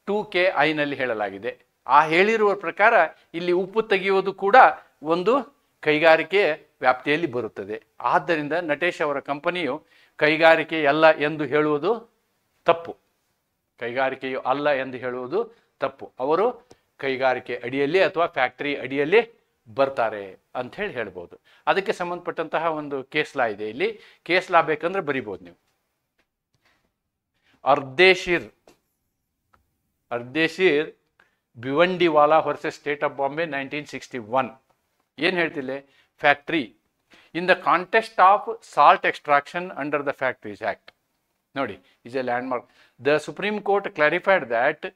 2KI ನಲ್ಲಿ ಹೇಳಲಾಗಿದೆ. ಆ ಹೇಳಿರುವ ಪ್ರಕಾರ ಇಲ್ಲಿ ಉಪ್ಪು ತೆಗೆಯುವುದು ಕೂಡ ಒಂದು ಕೈಗಾರಿಕೆ ವ್ಯಾಪ್ತಿಯಲ್ಲಿ ಬರುತ್ತದೆ. ಆದ್ದರಿಂದ ನಟೇಶ್ ಅವರ ಕಂಪನಿಯು ಕೈಗಾರಿಕೆ ಅಲ್ಲ ಎಂದು ಹೇಳುವುದು ತಪ್ಪು. ಕೈಗಾರಿಕೆಯು ಅಲ್ಲ ಎಂದು ಹೇಳುವುದು ತಪ್ಪು. ಅವರು ಕೈಗಾರಿಕೆ ಅಡಿಯಲ್ಲಿ ಅಥವಾ ಫ್ಯಾಕ್ಟರಿ ಅಡಿಯಲ್ಲಿ ಬರ್ತಾರೆ ಅಂತ ಹೇಳ್ಬೋದು. ಅದಕ್ಕೆ ಸಂಬಂಧಪಟ್ಟಂತಹ ಒಂದು ಕೇಸ್ ಲಾ ಇದೆ. ಇಲ್ಲಿ ಕೇಸ್ ಲಾ ಬೇಕಂದ್ರೆ ಬರಿಬೋದು ನೀವು. Ardeshir Bhiwandiwala versus state of Bombay 1961. ಏನು ಹೇಳ್ತಿಲ್ಲ, factory in the contest of salt extraction under the factories act. ನೋಡಿ, is a landmark. The supreme court clarified that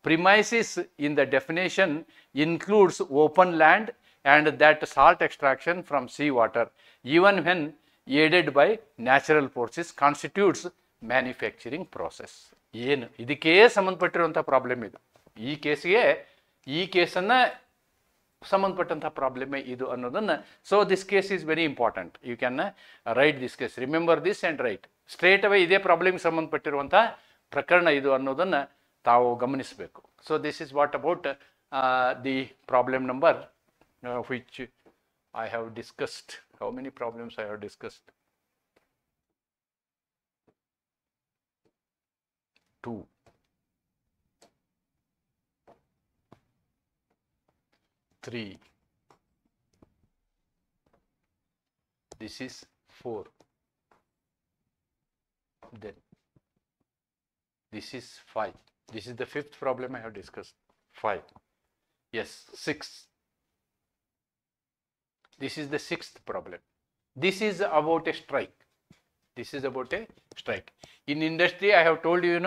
premises in the definition includes open land and that salt extraction from sea water, even when aided by natural forces, constitutes manufacturing process. ಏನು ಇದಕ್ಕೆ ಸಂಬಂಧಪಟ್ಟಿರುವಂಥ problem ಇದು. ಈ ಕೇಸನ್ನು ಸಂಬಂಧಪಟ್ಟಂಥ ಪ್ರಾಬ್ಲಮೇ ಇದು ಅನ್ನೋದನ್ನು. So this case is very important. You can write this case, remember this and write. Straight away ಇದೇ ಪ್ರಾಬ್ಲಮ್ಗೆ ಸಂಬಂಧಪಟ್ಟಿರುವಂಥ ಪ್ರಕರಣ ಇದು ಅನ್ನೋದನ್ನು ತಾವು ಗಮನಿಸಬೇಕು. So this is what about the problem number which I have discussed. How many problems I have discussed? 2. 3. This is 4. Then this is 5. This is the 5th problem I have discussed. 5. Yes, 6. This is the 6th problem. This is about a strike. This is about a strike. In industry, I have told you,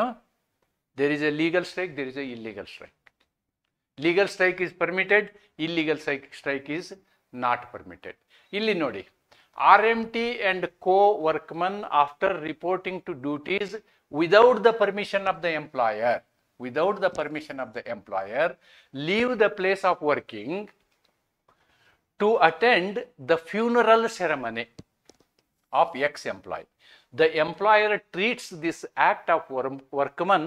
there is a legal strike, there is a illegal strike. Legal strike is permitted, illegal strike is not permitted. Illi nodi, RMT and co-workman after reporting to duties without the permission of the employer, leave the place of working to attend the funeral ceremony of ex-employee. The employer treats this act of workman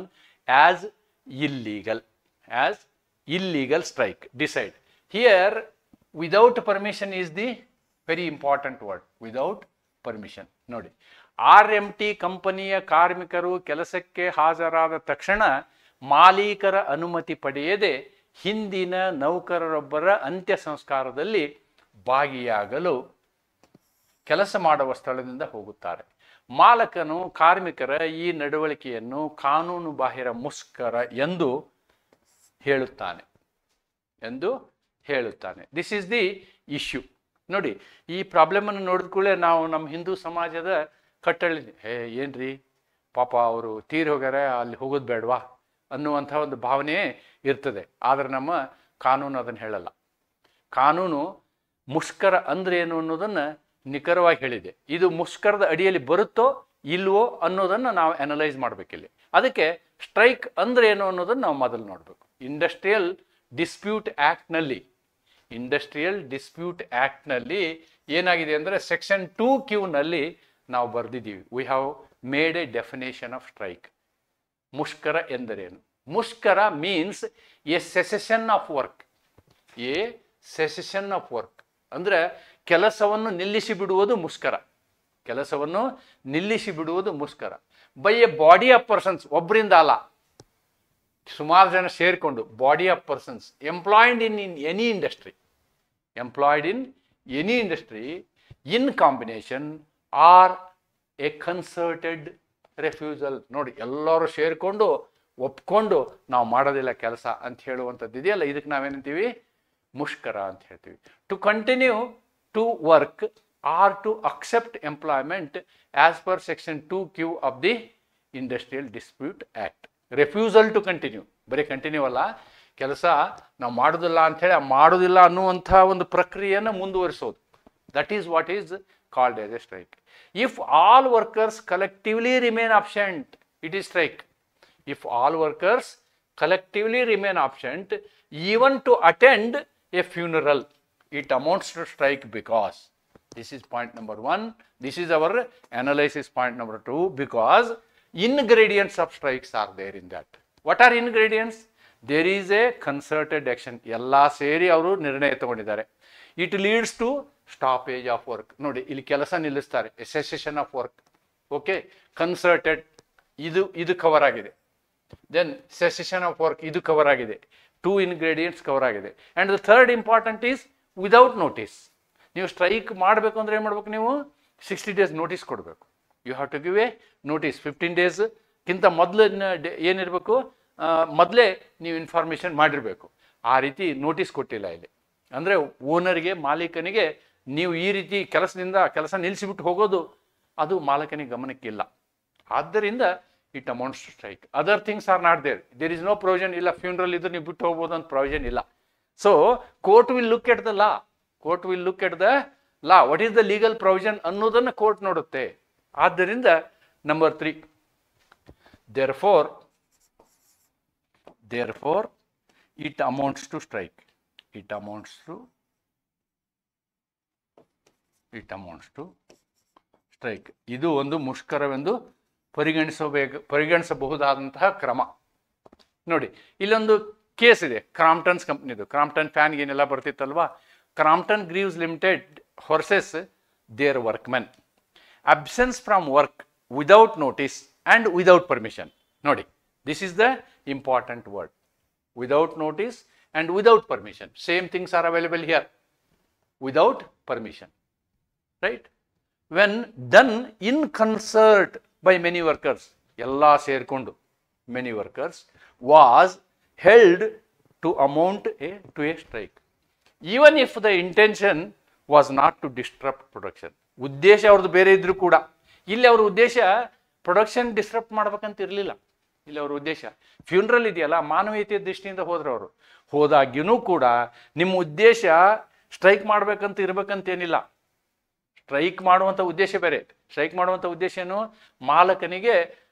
as illegal strike. Decide. Here, without permission is the very important word. Without permission. Nodi. RMT ಕಂಪನಿಯ ಕಾರ್ಮಿಕರು ಕೆಲಸಕ್ಕೆ ಹಾಜರಾದ ತಕ್ಷಣ ಮಾಲೀಕರ ಅನುಮತಿ ಪಡೆಯದೆ ಹಿಂದಿನ ನೌಕರರೊಬ್ಬರ ಅಂತ್ಯ ಸಂಸ್ಕಾರದಲ್ಲಿ ಭಾಗಿಯಾಗಲು ಕೆಲಸ ಮಾಡುವ ಸ್ಥಳದಿಂದ ಹೋಗುತ್ತಾರೆ. ಮಾಲಕನು ಕಾರ್ಮಿಕರ ಈ ನಡವಳಿಕೆಯನ್ನು ಕಾನೂನು ಬಾಹಿರ ಮುಷ್ಕರ ಎಂದು ಹೇಳುತ್ತಾನೆ. This is the issue. ನೋಡಿ, ಈ ಪ್ರಾಬ್ಲಮ್ ಅನ್ನು ನೋಡಿದ ಕೂಡಲೇ ನಾವು ನಮ್ಮ ಹಿಂದೂ ಸಮಾಜದ ಕಟ್ಟಳಿ, ಏನ್ರಿ ಪಾಪ ಅವರು ತೀರಿ ಹೋಗ್ಯಾರ, ಅಲ್ಲಿ ಹೋಗೋದು ಬೇಡವಾ ಅನ್ನುವಂಥ ಒಂದು ಭಾವನೆ ಇರ್ತದೆ. ಆದರೆ ನಮ್ಮ ಕಾನೂನು ಅದನ್ನು ಹೇಳಲ್ಲ. ಕಾನೂನು ಮುಷ್ಕರ ಅಂದ್ರೆ ಏನು ಅನ್ನೋದನ್ನು ನಿಖರವಾಗಿ ಹೇಳಿದೆ. ಇದು ಮುಷ್ಕರದ ಅಡಿಯಲ್ಲಿ ಬರುತ್ತೋ ಇಲ್ವೋ ಅನ್ನೋದನ್ನು ನಾವು ಅನಲೈಸ್ ಮಾಡಬೇಕಿಲ್ಲಿ. ಅದಕ್ಕೆ ಸ್ಟ್ರೈಕ್ ಅಂದ್ರೆ ಏನು ಅನ್ನೋದನ್ನು ನಾವು ಮೊದಲು ನೋಡಬೇಕು. ಇಂಡಸ್ಟ್ರಿಯಲ್ ಡಿಸ್ಪ್ಯೂಟ್ ಆ್ಯಕ್ಟ್ನಲ್ಲಿ ಏನಾಗಿದೆ ಅಂದರೆ ಸೆಕ್ಷನ್ 2Q ನಲ್ಲಿ ನಾವು ಬರೆದಿದ್ದೀವಿ. We have made a definition of strike. ಮುಷ್ಕರ ಎಂದರೇನು? ಮುಷ್ಕರ means a cessation of work. ಅಂದ್ರೆ ಕೆಲಸವನ್ನು ನಿಲ್ಲಿಸಿ ಬಿಡುವುದು ಮುಷ್ಕರ. By a body of persons, ಒಬ್ಬರಿಂದ ಅಲ್ಲ, ಸುಮಾರು ಜನ ಸೇರಿಕೊಂಡು, body of persons employed in any industry in combination or a concerted refusal. ನೋಡಿ, ಎಲ್ಲರೂ ಸೇರಿಕೊಂಡು ಒಪ್ಕೊಂಡು ನಾವು ಮಾಡೋದಿಲ್ಲ ಕೆಲಸ ಅಂತ ಹೇಳುವಂಥದ್ದು ಇದೆಯಲ್ಲ, ಇದಕ್ಕೆ ನಾವೇನಂತೀವಿ? ಮುಷ್ಕರ ಅಂತ ಹೇಳ್ತೀವಿ. To continue to work or to accept employment as per section 2Q of the industrial dispute act. Refusal to continue, ಬರೀ ಕಂಟಿನ್ಯೂ ಅಲ್ಲ, ಕೆಲಸ ನಾವು ಮಾಡೋದಿಲ್ಲ ಅಂಥೇಳಿ ಮಾಡೋದಿಲ್ಲ ಅನ್ನುವಂಥ ಒಂದು ಪ್ರಕ್ರಿಯೆಯನ್ನು ಮುಂದುವರಿಸೋದು. That is what is called as a strike. If all workers collectively remain absent, it is strike. If all workers collectively remain absent, even to attend a funeral, it amounts to strike because, this is point number 1, this is our analysis point number 2, because ingredients of strikes are there in that. What are ingredients? There is a concerted action. Ella seri avaru nirnaya ತಗೊಂಡಿದ್ದಾರೆ. It leads to stoppage of work. ನೋಡಿ, ಇಲ್ಲಿ ಕೆಲಸ ನಿಲ್ಲಿಸ್ತಾರೆ, cessation of work. Okay, concerted, ಇದು cover ಆಗಿದೆ. Then cessation of work, ಇದು cover ಆಗಿದೆ. 2 ingredients cover ಆಗಿದೆ. And the third important is without notice. ನೀವು ಸ್ಟ್ರೈಕ್ ಮಾಡಬೇಕು ಅಂದ್ರೆ ಏನು ಮಾಡ್ಬೇಕು? ನೀವು 60 days ನೋಟಿಸ್ ಕೊಡಬೇಕು. You have to give a notice. 15 days ಕಿಂತ ಮೊದಲು ಏನಿರಬೇಕು? ಮೊದಲೇ ನೀವು ಇನ್ಫಾರ್ಮೇಷನ್ ಮಾಡಿರಬೇಕು. ಆ ರೀತಿ ನೋಟಿಸ್ ಕೊಟ್ಟಿಲ್ಲ ಇಲ್ಲಿ. ಅಂದರೆ ಓನರ್ಗೆ, ಮಾಲೀಕನಿಗೆ ನೀವು ಈ ರೀತಿ ಕೆಲಸ ನಿಲ್ಲಿಸಿಬಿಟ್ಟು ಹೋಗೋದು ಅದು ಮಾಲೀಕನಿಗೆ ಗಮನಕ್ಕಿಲ್ಲ. ಆದ್ದರಿಂದ it amounts to strike. Other things are not there. There is no provision. ಇಲ್ಲ ಫ್ಯೂನರಲ್ ಇದ್ರೆ ನೀವು ಬಿಟ್ಟು ಹೋಗ್ಬೋದು ಅಂತ provision ಇಲ್ಲ. So court will look at the law. What is the legal provision ಅನ್ನೋದನ್ನು ಕೋರ್ಟ್ ನೋಡುತ್ತೆ. ಆದ್ದರಿಂದ number 3, therefore it amounts to strike. It amounts to strike. ಇದು ಒಂದು ಮುಷ್ಕರವೆಂದು ಪರಿಗಣಿಸಬಹುದಾದಂತಹ ಕ್ರಮ. ನೋಡಿ, ಇಲ್ಲೊಂದು ಕೇಸ್ ಇದೆ, ಕ್ರಾಂಪ್ಟನ್ಸ್ ಕಂಪ್ನಿದು. ಕ್ರಾಂಪ್ಟನ್ ಫ್ಯಾನ್ಗೆ ಏನೆಲ್ಲ ಬರ್ತಿತ್ತಲ್ವಾ? Crompton Greaves limited versus their workmen. Absence from work without notice and without permission. ನೋಡಿ, this is the important word. Without notice and without permission. Same things are available here. Without permission, right? When done in concert by many workers, ಎಲ್ಲ ಸೇರಿಕೊಂಡು, many workers, was held to amount to a strike, even if the intention was not to disrupt production. ಉದ್ದೇಶ ಅವ್ರದ್ದು ಬೇರೆ ಇದ್ರೂ ಕೂಡ ಇಲ್ಲಿ ಅವ್ರ ಉದ್ದೇಶ ಪ್ರೊಡಕ್ಷನ್ ಡಿಸ್ಟರ್ಬ್ ಮಾಡ್ಬೇಕಂತ ಇರಲಿಲ್ಲ. ಇಲ್ಲಿ ಅವ್ರ ಉದ್ದೇಶ ಫ್ಯೂನರಲ್ ಇದೆಯಲ್ಲ, ಮಾನವೀಯತೆಯ ದೃಷ್ಟಿಯಿಂದ ಹೋದ್ರು ಅವರು. ಹೋದಾಗ್ಯೂ ಕೂಡ ನಿಮ್ಮ ಉದ್ದೇಶ ಸ್ಟ್ರೈಕ್ ಮಾಡ್ಬೇಕಂತ ಇರ್ಬೇಕಂತೇನಿಲ್ಲ. ಸ್ಟ್ರೈಕ್ ಮಾಡುವಂಥ ಉದ್ದೇಶ ಬೇರೆ. ಸ್ಟ್ರೈಕ್ ಮಾಡುವಂಥ ಉದ್ದೇಶ ಏನು? ಮಾಲಕನಿಗೆ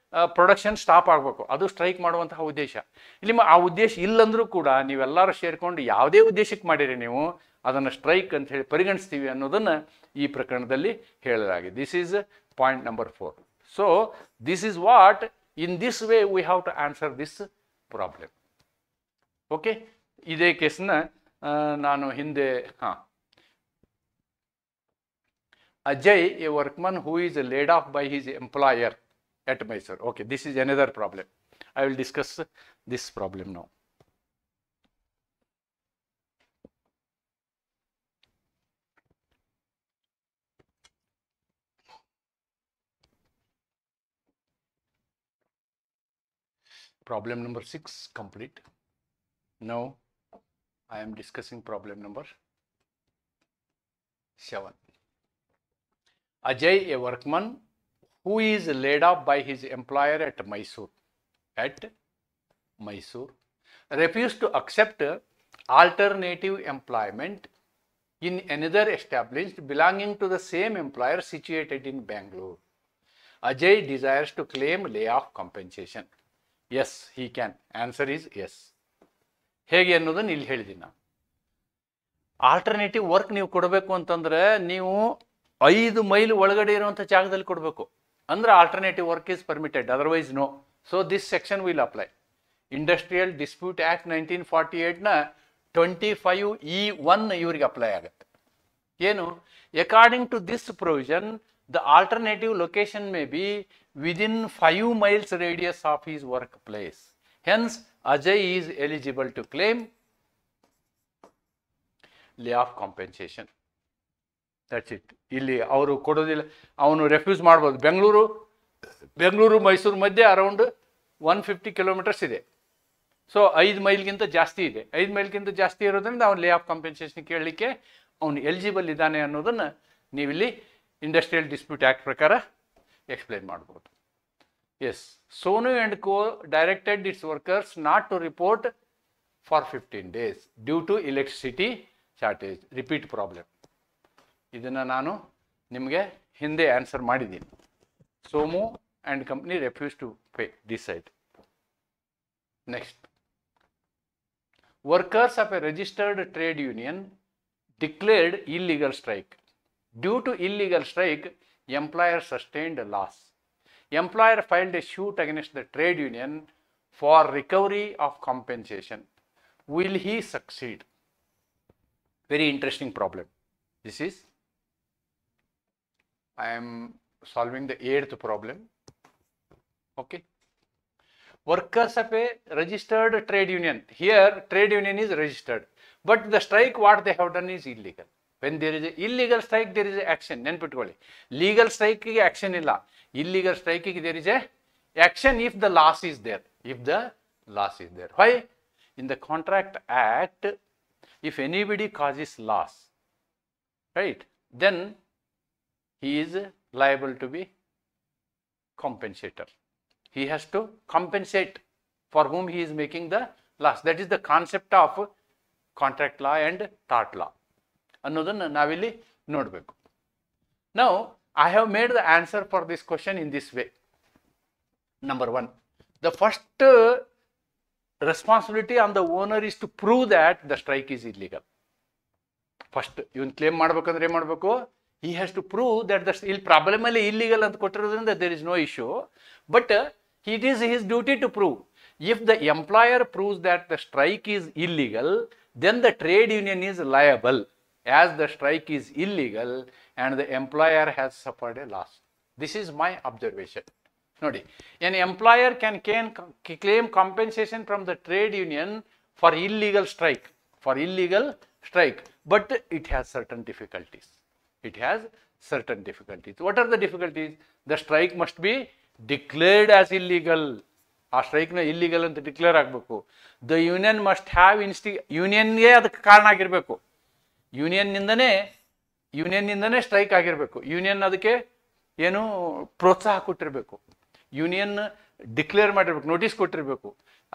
ಪ್ರೊಡಕ್ಷನ್ ಸ್ಟಾಪ್ ಆಗಬೇಕು, ಅದು ಸ್ಟ್ರೈಕ್ ಮಾಡುವಂತಹ ಉದ್ದೇಶ. ಇಲ್ಲಿ ಆ ಉದ್ದೇಶ ಇಲ್ಲಂದ್ರೂ ಕೂಡ ನೀವೆಲ್ಲರೂ ಸೇರ್ಕೊಂಡು ಯಾವುದೇ ಉದ್ದೇಶಕ್ಕೆ ಮಾಡಿರಿ ನೀವು ಅದನ್ನು ಸ್ಟ್ರೈಕ್ ಅಂತ ಹೇಳಿ ಪರಿಗಣಿಸ್ತೀವಿ ಅನ್ನೋದನ್ನು ಈ ಪ್ರಕರಣದಲ್ಲಿ ಹೇಳಲಾಗಿದೆ. This is point number 4. So this is what in this way we have to answer this problem. Okay, ಇದೇ ಕೇಸನ್ನ ನಾನು ಹಿಂದೆ Ajay, a workman who is laid off by his employer at Mysore. Okay, this is another problem. I will discuss this problem now. Problem number 6 complete. Now I am discussing problem number 7. Ajay, a workman who is laid off by his employer at Mysore, refused to accept alternative employment in another established belonging to the same employer situated in Bangalore. Ajay desires to claim layoff compensation. Yes, he can. Answer is yes. ಹೇಗೆ ಅನ್ನೋದನ್ನು ಇಲ್ಲಿ ಹೇಳಿದ್ದೀನಿ ನಾನು. Alternative work ನೀವು ಕೊಡಬೇಕು ಅಂತಂದ್ರೆ ನೀವು 5 mile ಒಳಗಡೆ ಇರುವಂಥ ಜಾಗದಲ್ಲಿ ಕೊಡಬೇಕು. ಅಂದ್ರೆ alternative work is permitted, otherwise no. So this section will apply. Industrial dispute act 1948ನ 25E1 ಇವರಿಗೆ ಅಪ್ಲೈ ಆಗುತ್ತೆ. ಏನು? According to this provision the alternative location may be within 5 miles radius of his work place. Hence Ajay is eligible to claim lay off compensation. That's it. ಇಲ್ಲಿ ಅವರು ಕೊಡೋದಿಲ್ಲ, ಅವನು refuse ಮಾಡ್ಬೋದು. ಬೆಂಗಳೂರು ಮೈಸೂರು ಮಧ್ಯೆ ಅರೌಂಡ್ 150 ಕಿಲೋಮೀಟರ್ಸ್ ಇದೆ. ಸೊ 5 ಮೈಲ್ಗಿಂತ ಜಾಸ್ತಿ ಇದೆ. 5 ಮೈಲ್ಗಿಂತ ಜಾಸ್ತಿ ಇರೋದ್ರಿಂದ ಅವ್ನು ಲೇ ಆಫ್ ಕಾಂಪೆನ್ಸೇಷನ್ ಕೇಳಲಿಕ್ಕೆ ಅವನು ಎಲಿಜಿಬಲ್ ಇದ್ದಾನೆ ಅನ್ನೋದನ್ನು ನೀವಿಲ್ಲಿ ಇಂಡಸ್ಟ್ರಿಯಲ್ ಡಿಸ್ಪ್ಯೂಟ್ ಆ್ಯಕ್ಟ್ ಪ್ರಕಾರ ಎಕ್ಸ್ಪ್ಲೈನ್ ಮಾಡ್ಬೋದು. Yes, Sonu and co directed its workers not to report for 15 days due to electricity shortage. Repeat problem. ಇದನ್ನು ನಾನು ನಿಮಗೆ ಹಿಂದೆ ಆನ್ಸರ್ ಮಾಡಿದ್ದೀನಿ. Somu and company refuse to pay decide. Next, workers of a registered trade union declared illegal strike. Due to illegal strike, employer sustained loss. Employer filed a suit against the trade union for recovery of compensation. Will he succeed? Very interesting problem. This is, I am solving the 8th problem. Okay. Workers of a registered trade union. Here trade union is registered, but the strike what they have done is illegal. When there is a illegal strike, there is a action. ನೆನ್ಪಿಟ್ಕೊಳ್ಳಿ, legal ಸ್ಟ್ರೈಕಿಗೆ action ಇಲ್ಲ. illegal striking there is a action if the loss is there. Why? In the Contract Act, if anybody causes loss, right, then he is liable to be compensator. He has to compensate for whom he is making the loss. That is the concept of contract law and tort law ಅನ್ನೋದನ್ನು ನಾವಿಲ್ಲಿ ನೋಡಬೇಕು. Now I have made the answer for this question in this way. Number 1, the first responsibility on the owner is to prove that the strike is illegal. First, even claim ಮಾಡ್ಬೇಕಂದ್ರೆ ಏನು ಮಾಡಬೇಕು? He has to prove that the ಇಲ್ಲಿ problem ಅಲ್ಲಿ illegal ಅಂತ ಕೊಟ್ಟಿರೋದ್ರಿಂದ there is no issue, but it is his duty to prove. If the employer proves that the strike is illegal, then the trade union is liable, as the strike is illegal and the employer has suffered a loss. This is my observation. Nodi, an employer can claim compensation from the trade union for illegal strike, but it has certain difficulties. What are the difficulties? The strike must be declared as illegal. ಆ ಸ್ಟ್ರೈಕ್ನ illegal ಅಂತ declare ಆಗಬೇಕು. The union must have ಯೂನಿಯನ್ಗೆ ಅದಕ್ಕೆ ಕಾರಣ ಆಗಿರಬೇಕು. ಯೂನಿಯನ್ನಿಂದನೇ strike ಆಗಿರಬೇಕು. Union ಅದಕ್ಕೆ ಏನು ಪ್ರೋತ್ಸಾಹ ಕೊಟ್ಟಿರಬೇಕು. ಯೂನಿಯನ್ ಡಿಕ್ಲೇರ್ ಮಾಡಿರ್ಬೇಕು, ನೋಟಿಸ್ ಕೊಟ್ಟಿರಬೇಕು.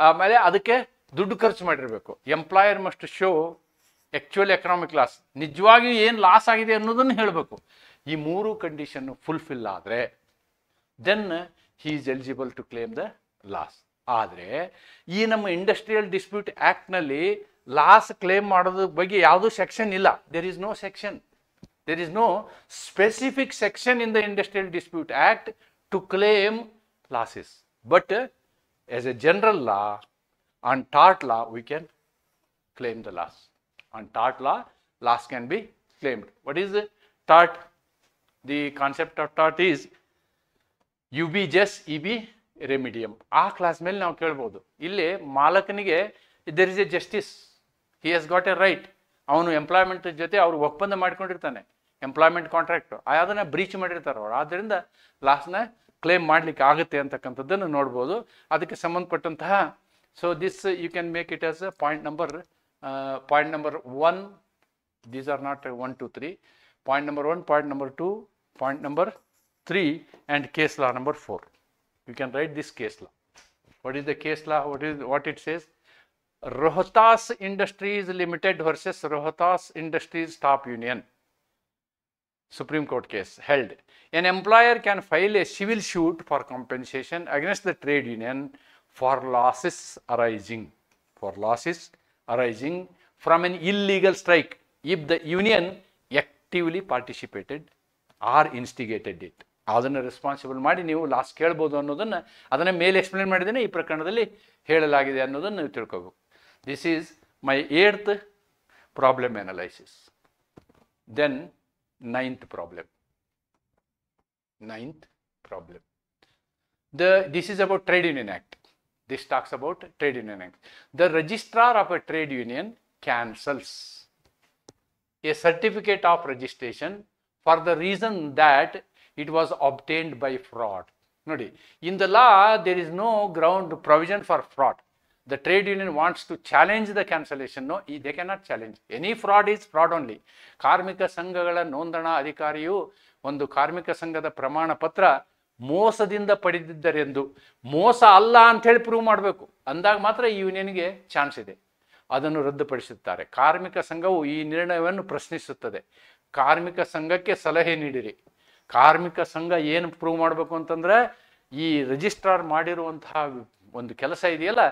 ಆಮೇಲೆ ಅದಕ್ಕೆ ದುಡ್ಡು ಖರ್ಚು ಮಾಡಿರಬೇಕು. Employer must show actual economic loss, ನಿಜವಾಗಿಯೂ ಏನು ಲಾಸ್ ಆಗಿದೆ ಅನ್ನೋದನ್ನು ಹೇಳಬೇಕು. ಈ ಮೂರು ಕಂಡೀಷನ್ ಫುಲ್ಫಿಲ್ ಆದರೆ then he is eligible to claim the loss. ಆದರೆ ಈ ನಮ್ಮ ಇಂಡಸ್ಟ್ರಿಯಲ್ ಡಿಸ್ಪ್ಯೂಟ್ ಆ್ಯಕ್ಟ್ನಲ್ಲಿ ಲಾಸ್ ಕ್ಲೇಮ್ ಮಾಡೋದ್ರ ಬಗ್ಗೆ ಯಾವುದೂ ಸೆಕ್ಷನ್ ಇಲ್ಲ. There is no section. There is no specific section in the Industrial Dispute Act to claim losses. But as a general law, on tort law, we can claim the loss. On tort law, loss can be claimed. What is the tort? The concept of tort is UB jus EB remedium. ಆ class ಮೇಲೆ ನಾವು ಕೇಳ್ಬೋದು. ಇಲ್ಲಿ ಮಾಲಕನಿಗೆ there is a justice. He has got a right. ಅವನು employment ಜೊತೆ ಅವ್ರು ಒಪ್ಪಂದ ಮಾಡ್ಕೊಂಡಿರ್ತಾನೆ, employment contract, ಅದನ್ನ ಬ್ರೀಚ್ ಮಾಡಿರ್ತಾರೆ ಅವರು. ಆದ್ದರಿಂದ ಲಾಸ್ನ ಕ್ಲೇಮ್ ಮಾಡಲಿಕ್ಕೆ ಆಗುತ್ತೆ ಅಂತಕ್ಕಂಥದ್ದನ್ನು ನೋಡ್ಬೋದು. ಅದಕ್ಕೆ ಸಂಬಂಧಪಟ್ಟಂತಹ so this you can make it as point number 1. These are not 1, 2, 3. Point number 1, point number 2, point number 3 and case law number 4. You can write this case law. What is the case law? What it says? Rohtas Industries Limited versus Rohtas Industries Staff Union. Supreme Court case held. An employer can file a civil suit for compensation against the trade union for losses arising from an illegal strike if the union actively participated or instigated it. ಅದನ್ನು responsible ಮಾಡಿ ನೀವು loss ಕೇಳ್ಬೋದು ಅನ್ನೋದನ್ನು ಅದನ್ನು ಮೇಲೆ explain ಮಾಡಿದ್ದೇನೆ, ಈ ಪ್ರಕರಣದಲ್ಲಿ ಹೇಳಲಾಗಿದೆ ಅನ್ನೋದನ್ನು ನೀವು ತಿಳ್ಕೋಬೇಕು. This is my 8th problem analysis. Then 9th problem. This is about Trade Union Act. This talks about Trade Union Act. The registrar of a trade union cancels a certificate of registration for the reason that it was obtained by fraud. Nodi, in the law there is no ground provision for fraud. The trade union wants to challenge the cancellation. No, they cannot challenge. Any fraud is fraud only. ಕಾರ್ಮಿಕ ಸಂಘಗಳ ನೋಂದಣಾ ಅಧಿಕಾರಿಯು ಒಂದು ಕಾರ್ಮಿಕ ಸಂಘದ ಪ್ರಮಾಣ ಪತ್ರ ಮೋಸದಿಂದ ಪಡೆದಿದ್ದರೆಂದು, ಮೋಸ ಅಲ್ಲ ಅಂತ ಹೇಳಿ ಪ್ರೂವ್ ಮಾಡಬೇಕು, ಅಂದಾಗ ಮಾತ್ರ ಈ ಯೂನಿಯನ್ಗೆ ಚಾನ್ಸ್ ಇದೆ. ಅದನ್ನು ರದ್ದುಪಡಿಸುತ್ತಾರೆ. ಕಾರ್ಮಿಕ ಸಂಘವು ಈ ನಿರ್ಣಯವನ್ನು ಪ್ರಶ್ನಿಸುತ್ತದೆ. ಕಾರ್ಮಿಕ ಸಂಘಕ್ಕೆ ಸಲಹೆ ನೀಡಿರಿ. ಕಾರ್ಮಿಕ ಸಂಘ ಏನು ಪ್ರೂವ್ ಮಾಡಬೇಕು ಅಂತಂದ್ರೆ, ಈ ರಿಜಿಸ್ಟ್ರಾರ್ ಮಾಡಿರುವಂತಹ ಒಂದು ಕೆಲಸ ಇದೆಯಲ್ಲ,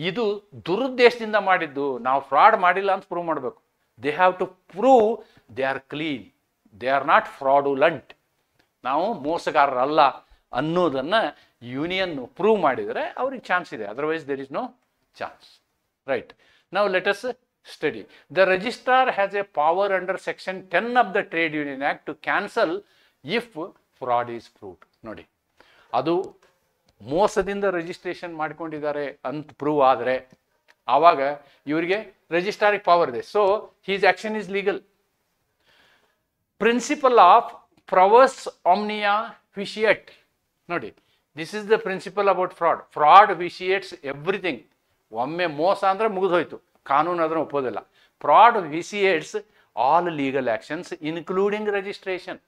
ಇದು ದುರುದ್ದೇಶದಿಂದ ಮಾಡಿದ್ದು, ನಾವು ಫ್ರಾಡ್ ಮಾಡಿಲ್ಲ ಅಂತ ಪ್ರೂವ್ ಮಾಡಬೇಕು. They have to prove they are clean, they are not fraudulent, ನಾವು ಮೋಸಗಾರರಲ್ಲ ಅನ್ನೋದನ್ನು ಯೂನಿಯನ್ ಪ್ರೂವ್ ಮಾಡಿದರೆ ಅವ್ರಿಗೆ ಚಾನ್ಸ್ ಇದೆ. Otherwise there is no chance. Right, now let us study. The registrar has a power under section 10 of the trade union act to cancel if fraud is proved. ನೋಡಿ, ಅದು ಮೋಸದಿಂದ registration ಮಾಡ್ಕೊಂಡಿದ್ದಾರೆ ಅಂತ prove ಆದರೆ ಆವಾಗ ಇವರಿಗೆ ರಿಜಿಸ್ಟ್ರಾರಿಗೆ ಪವರ್ ಇದೆ. So his action is legal. Principle of ಪ್ರವರ್ಸ್ ಆಮ್ನಿಯಾ ವಿಶಿಯೇಟ್. ನೋಡಿ, this is the principle about fraud. Fraud vitiates everything. ಒಮ್ಮೆ ಮೋಸ ಅಂದರೆ ಮುಗಿದೋಯ್ತು, ಕಾನೂನು ಅದನ್ನು ಒಪ್ಪೋದಿಲ್ಲ. Fraud vitiates all legal actions including registration.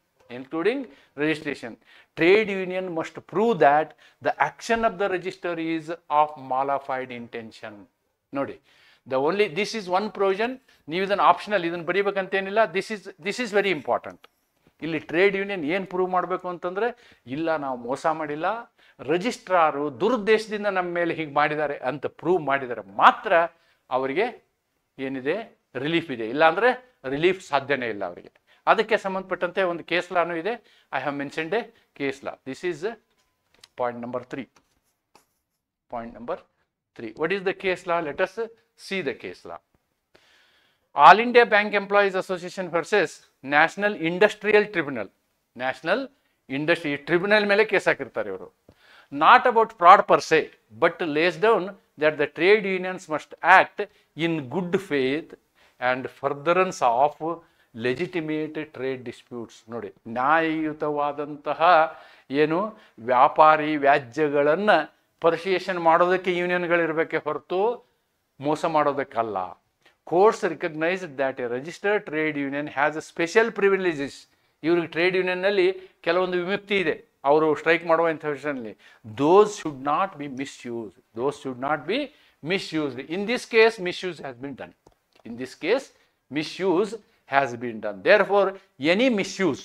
Trade union must prove that the action of the register is of malified intention. Nodi, this is one provision. ನೀವು ಇದನ್ನು optional, ಇದನ್ನು ಬರೀಬೇಕಂತೇನಿಲ್ಲ. This is very important. ಇಲ್ಲಿ trade union ಏನು prove ಮಾಡಬೇಕು ಅಂತಂದರೆ, ಇಲ್ಲ ನಾವು ಮೋಸ ಮಾಡಿಲ್ಲ, ರಿಜಿಸ್ಟ್ರಾರು ದುರುದ್ದೇಶದಿಂದ ನಮ್ಮ ಮೇಲೆ ಹೀಗೆ ಮಾಡಿದ್ದಾರೆ ಅಂತ ಪ್ರೂವ್ ಮಾಡಿದರೆ ಮಾತ್ರ ಅವರಿಗೆ ಏನಿದೆ ರಿಲೀಫ್ ಇದೆ. ಇಲ್ಲಾಂದರೆ ರಿಲೀಫ್ ಸಾಧ್ಯನೇ ಇಲ್ಲ ಅವರಿಗೆ. ಅದಕ್ಕೆ ಸಂಬಂಧಪಟ್ಟಂತೆ ಒಂದು ಕೇಸ್ ಲಾನು ಇದೆ. I have mentioned A case law. This is point number 3. What is the case law? Let us see the case law. All India Bank Employees Association versus National Industrial Tribunal. National Industry Tribunal ಮೇಲೆ case ಹಾಕಿರ್ತಾರೆ ಇವರು. Not about fraud per se, but lays down that the trade unions must act in good faith and furtherance of legitimate trade disputes. ನೋಡಿ, ನ್ಯಾಯಯುತವಾದಂತಹ ಏನು ವ್ಯಾಪಾರಿ ವ್ಯಾಜ್ಯಗಳನ್ನು ಪರ್ಸಿಯೇಷನ್ ಮಾಡೋದಕ್ಕೆ ಯೂನಿಯನ್ಗಳಿರಬೇಕೆ ಹೊರತು ಮೋಸ ಮಾಡೋದಕ್ಕಲ್ಲ. Courts recognise that a registered trade union has a special privileges. ಇವ್ರಿಗೆ trade ಯೂನಿಯನ್ನಲ್ಲಿ ಕೆಲವೊಂದು ವಿಮುಕ್ತಿ ಇದೆ ಅವರು ಸ್ಟ್ರೈಕ್ ಮಾಡುವ ವಿಷಯದಲ್ಲಿ. Those should not be misused. Those should not be misused. In this case misuse has been done. In this case, misuse has been done. Therefore, any misuse,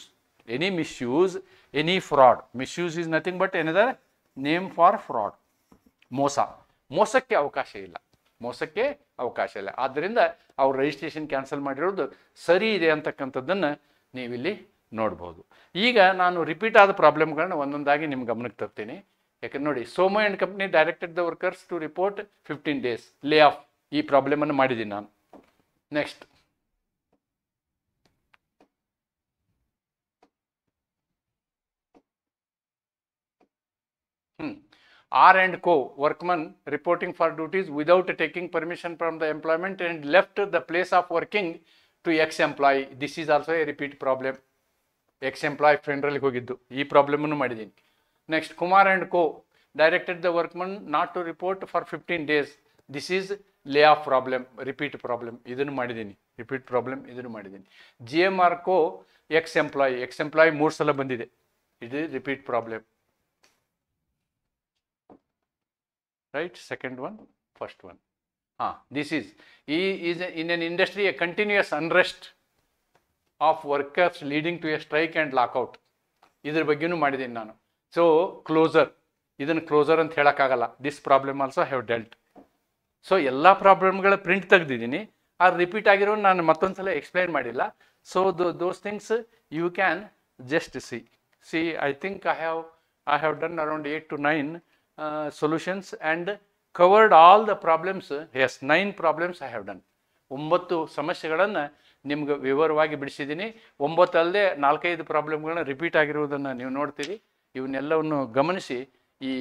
any fraud. Misuse is nothing but another name for fraud. ಮೋಸಕ್ಕೆ ಅವಕಾಶ ಇಲ್ಲ. ಆದ್ದರಿಂದ ಅವ್ರ registration cancel ಮಾಡಿರೋದು ಸರಿ ಇದೆ ಅಂತಕ್ಕಂಥದ್ದನ್ನು ನೀವಿಲ್ಲಿ ನೋಡ್ಬೋದು. ಈಗ ನಾನು ರಿಪೀಟ್ ಆದ ಪ್ರಾಬ್ಲಮ್ಗಳನ್ನ ಒಂದೊಂದಾಗಿ ನಿಮ್ಮ ಗಮನಕ್ಕೆ ತರ್ತೀನಿ. ಯಾಕಂದ್ರೆ ನೋಡಿ, ಸೋಮೋ and company directed the workers to report 15 days lay off. ಈ ಪ್ರಾಬ್ಲಮನ್ನು ಮಾಡಿದ್ದೀನಿ ನಾನು. Next, R and Co. workman reporting for duties without taking permission from the employment and left the place of working to ex-employee. This is also a repeat problem. Ex-employee ಫ್ರೆಂಡ್ರಲ್ಲಿ ಹೋಗಿದ್ದು ಈ ಪ್ರಾಬ್ಲಮನ್ನು ಮಾಡಿದ್ದೀನಿ. Next, Kumar and Co. directed the workman not to report for 15 days. This is lay off problem, repeat problem. ಇದನ್ನು ಮಾಡಿದ್ದೀನಿ. GMR Co. X-employee 3 ಸಲ ಬಂದಿದೆ. ಇದು repeat problem. Right, second one, first one. This is in an industry a continuous unrest of workers leading to a strike and lockout. ಇದ್ರ ಬಗ್ಗೆನೂ ಮಾಡಿದ್ದೀನಿ ನಾನು. So closer, ಇದನ್ನು ಕ್ಲೋಸರ್ ಅಂತ ಹೇಳೋಕ್ಕಾಗಲ್ಲ. This problem also have delt. So ಎಲ್ಲ ಪ್ರಾಬ್ಲಮ್ಗಳ print ತೆಗೆದಿದ್ದೀನಿ. ಆ repeat ಆಗಿರೋ ನಾನು ಮತ್ತೊಂದು ಸಲ ಎಕ್ಸ್ಪ್ಲೈನ್ ಮಾಡಿಲ್ಲ. So those things you can just see. I think I have done around 8 to 9 solutions and covered all the problems. Yes, 9 problems I have done. 9 ಸಮಸ್ಯೆಗಳನ್ನು ನಿಮ್ಗೆ ವಿವರವಾಗಿ ಬಿಡಿಸಿದ್ದೀನಿ. 9 ಅಲ್ಲದೆ 4-5 ಪ್ರಾಬ್ಲಮ್ಗಳನ್ನ ರಿಪೀಟ್ ಆಗಿರುವುದನ್ನು ನೀವು ನೋಡ್ತೀರಿ. ಇವನ್ನೆಲ್ಲವನ್ನು ಗಮನಿಸಿ ಈ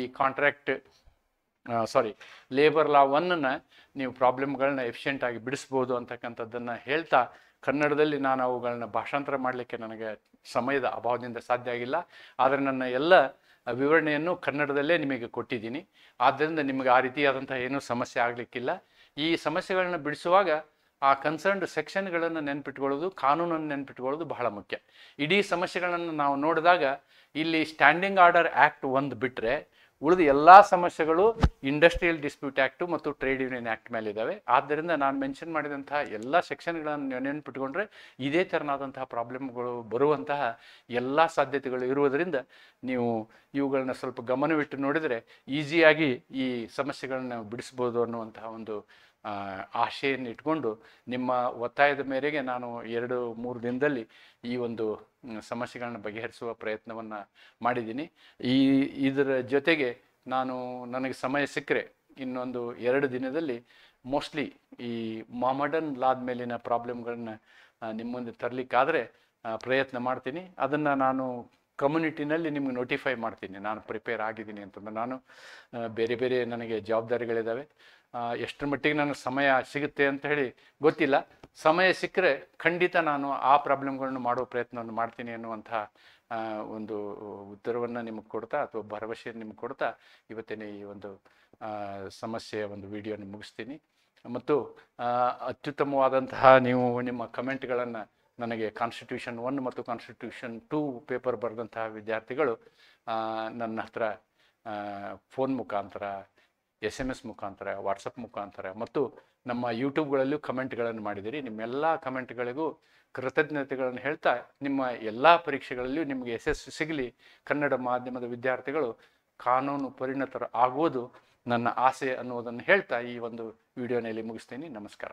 ಲೇಬರ್ ಲಾ 1 ನೀವು ಪ್ರಾಬ್ಲಮ್ಗಳನ್ನ ಎಫಿಷಿಯೆಂಟಾಗಿ ಬಿಡಿಸ್ಬೋದು ಅಂತಕ್ಕಂಥದ್ದನ್ನು ಹೇಳ್ತಾ, ಕನ್ನಡದಲ್ಲಿ ನಾನು ಅವುಗಳನ್ನ ಭಾಷಾಂತರ ಮಾಡಲಿಕ್ಕೆ ನನಗೆ ಸಮಯದ ಅಭಾವದಿಂದ ಸಾಧ್ಯ ಆಗಿಲ್ಲ. ಆದರೆ ನನ್ನ ಎಲ್ಲ ವಿವರಣೆಯನ್ನು ಕನ್ನಡದಲ್ಲೇ ನಿಮಗೆ ಕೊಟ್ಟಿದ್ದೀನಿ. ಆದ್ದರಿಂದ ನಿಮಗೆ ಆ ರೀತಿಯಾದಂಥ ಏನೂ ಸಮಸ್ಯೆ ಆಗಲಿಕ್ಕಿಲ್ಲ. ಈ ಸಮಸ್ಯೆಗಳನ್ನ ಬಿಡಿಸುವಾಗ ಆ ಕನ್ಸರ್ನ್ಡ್ ಸೆಕ್ಷನ್ಗಳನ್ನು ನೆನ್ಪಿಟ್ಕೊಳ್ಳೋದು, ಕಾನೂನನ್ನು ನೆನ್ಪಿಟ್ಕೊಳ್ಳೋದು ಬಹಳ ಮುಖ್ಯ. ಇಡೀ ಸಮಸ್ಯೆಗಳನ್ನು ನಾವು ನೋಡಿದಾಗ ಇಲ್ಲಿ ಸ್ಟ್ಯಾಂಡಿಂಗ್ ಆರ್ಡರ್ ಆ್ಯಕ್ಟ್ 1 ಬಿಟ್ಟರೆ ಉಳಿದ ಎಲ್ಲ ಸಮಸ್ಯೆಗಳು ಇಂಡಸ್ಟ್ರಿಯಲ್ ಡಿಸ್ಪ್ಯೂಟ್ ಆ್ಯಕ್ಟು ಮತ್ತು ಟ್ರೇಡ್ ಯೂನಿಯನ್ ಆ್ಯಕ್ಟ್ ಮೇಲೆ ಇದ್ದಾವೆ. ಆದ್ದರಿಂದ ನಾನು ಮೆನ್ಷನ್ ಮಾಡಿದಂತಹ ಎಲ್ಲ ಸೆಕ್ಷನ್ಗಳನ್ನು ನೆನ್ಪಿಟ್ಕೊಂಡ್ರೆ ಇದೇ ಥರನಾದಂತಹ ಪ್ರಾಬ್ಲಮ್ಗಳು ಬರುವಂತಹ ಎಲ್ಲ ಸಾಧ್ಯತೆಗಳು ಇರುವುದರಿಂದ ನೀವು ಇವುಗಳನ್ನ ಸ್ವಲ್ಪ ಗಮನವಿಟ್ಟು ನೋಡಿದರೆ ಈಸಿಯಾಗಿ ಈ ಸಮಸ್ಯೆಗಳನ್ನ ಬಿಡಿಸ್ಬೋದು ಅನ್ನುವಂತಹ ಒಂದು ಆಶೆಯನ್ನು ಇಟ್ಕೊಂಡು ನಿಮ್ಮ ಒತ್ತಾಯದ ಮೇರೆಗೆ ನಾನು 2-3 ದಿನದಲ್ಲಿ ಈ ಒಂದು ಸಮಸ್ಯೆಗಳನ್ನ ಬಗೆಹರಿಸುವ ಪ್ರಯತ್ನವನ್ನು ಮಾಡಿದ್ದೀನಿ. ಇದರ ಜೊತೆಗೆ ನನಗೆ ಸಮಯ ಸಿಕ್ಕರೆ ಇನ್ನೊಂದು 2 ದಿನದಲ್ಲಿ ಮೋಸ್ಟ್ಲಿ ಈ ಮೊಹಮ್ಮಡನ್ ಲಾದ ಮೇಲಿನ ಪ್ರಾಬ್ಲಮ್ಗಳನ್ನ ನಿಮ್ಮ ಮುಂದೆ ತರಲಿಕ್ಕಾದರೆ ಪ್ರಯತ್ನ ಮಾಡ್ತೀನಿ. ಅದನ್ನು ನಾನು ಕಮ್ಯುನಿಟಿನಲ್ಲಿ ನಿಮ್ಗೆ ನೋಟಿಫೈ ಮಾಡ್ತೀನಿ ನಾನು ಪ್ರಿಪೇರ್ ಆಗಿದ್ದೀನಿ ಅಂತಂದ್ರೆ. ನಾನು ಬೇರೆ ನನಗೆ ಜವಾಬ್ದಾರಿಗಳಿದ್ದಾವೆ. ಎಷ್ಟರ ಮಟ್ಟಿಗೆ ನನಗೆ ಸಮಯ ಸಿಗುತ್ತೆ ಅಂತ ಹೇಳಿ ಗೊತ್ತಿಲ್ಲ. ಸಮಯ ಸಿಕ್ಕರೆ ಖಂಡಿತ ನಾನು ಆ ಪ್ರಾಬ್ಲಮ್ಗಳನ್ನು ಮಾಡೋ ಪ್ರಯತ್ನವನ್ನು ಮಾಡ್ತೀನಿ ಅನ್ನುವಂಥ ಒಂದು ಉತ್ತರವನ್ನು ನಿಮಗೆ ಕೊಡ್ತಾ ಅಥವಾ ಭರವಸೆಯನ್ನು ನಿಮಗೆ ಕೊಡ್ತಾ ಇವತ್ತಿನ ಈ ಒಂದು ಸಮಸ್ಯೆಯ ಒಂದು ವಿಡಿಯೋನ ಮುಗಿಸ್ತೀನಿ. ಮತ್ತು ಅತ್ಯುತ್ತಮವಾದಂತಹ ನೀವು ನಿಮ್ಮ ಕಮೆಂಟ್ಗಳನ್ನು ನನಗೆ ಕಾನ್ಸ್ಟಿಟ್ಯೂಷನ್ 1 ಮತ್ತು ಕಾನ್ಸ್ಟಿಟ್ಯೂಷನ್ 2 ಪೇಪರ್ ಬರೆದಂತಹ ವಿದ್ಯಾರ್ಥಿಗಳು ನನ್ನ ಹತ್ರ ಫೋನ್ ಮುಖಾಂತರ, SMS ಮುಖಾಂತರ, ವಾಟ್ಸಪ್ ಮುಖಾಂತರ ಮತ್ತು ನಮ್ಮ ಯೂಟ್ಯೂಬ್ಗಳಲ್ಲೂ ಕಮೆಂಟ್ಗಳನ್ನು ಮಾಡಿದಿರಿ. ನಿಮ್ಮೆಲ್ಲ ಕಮೆಂಟ್ಗಳಿಗೂ ಕೃತಜ್ಞತೆಗಳನ್ನು ಹೇಳ್ತಾ ನಿಮ್ಮ ಎಲ್ಲ ಪರೀಕ್ಷೆಗಳಲ್ಲಿಯೂ ನಿಮಗೆ ಯಶಸ್ಸು ಸಿಗಲಿ. ಕನ್ನಡ ಮಾಧ್ಯಮದ ವಿದ್ಯಾರ್ಥಿಗಳು ಕಾನೂನು ಪರಿಣತರು ಆಗುವುದು ನನ್ನ ಆಸೆ ಅನ್ನುವುದನ್ನು ಹೇಳ್ತಾ ಈ ಒಂದು ವಿಡಿಯೋನಲ್ಲಿ ಮುಗಿಸ್ತೀನಿ. ನಮಸ್ಕಾರ.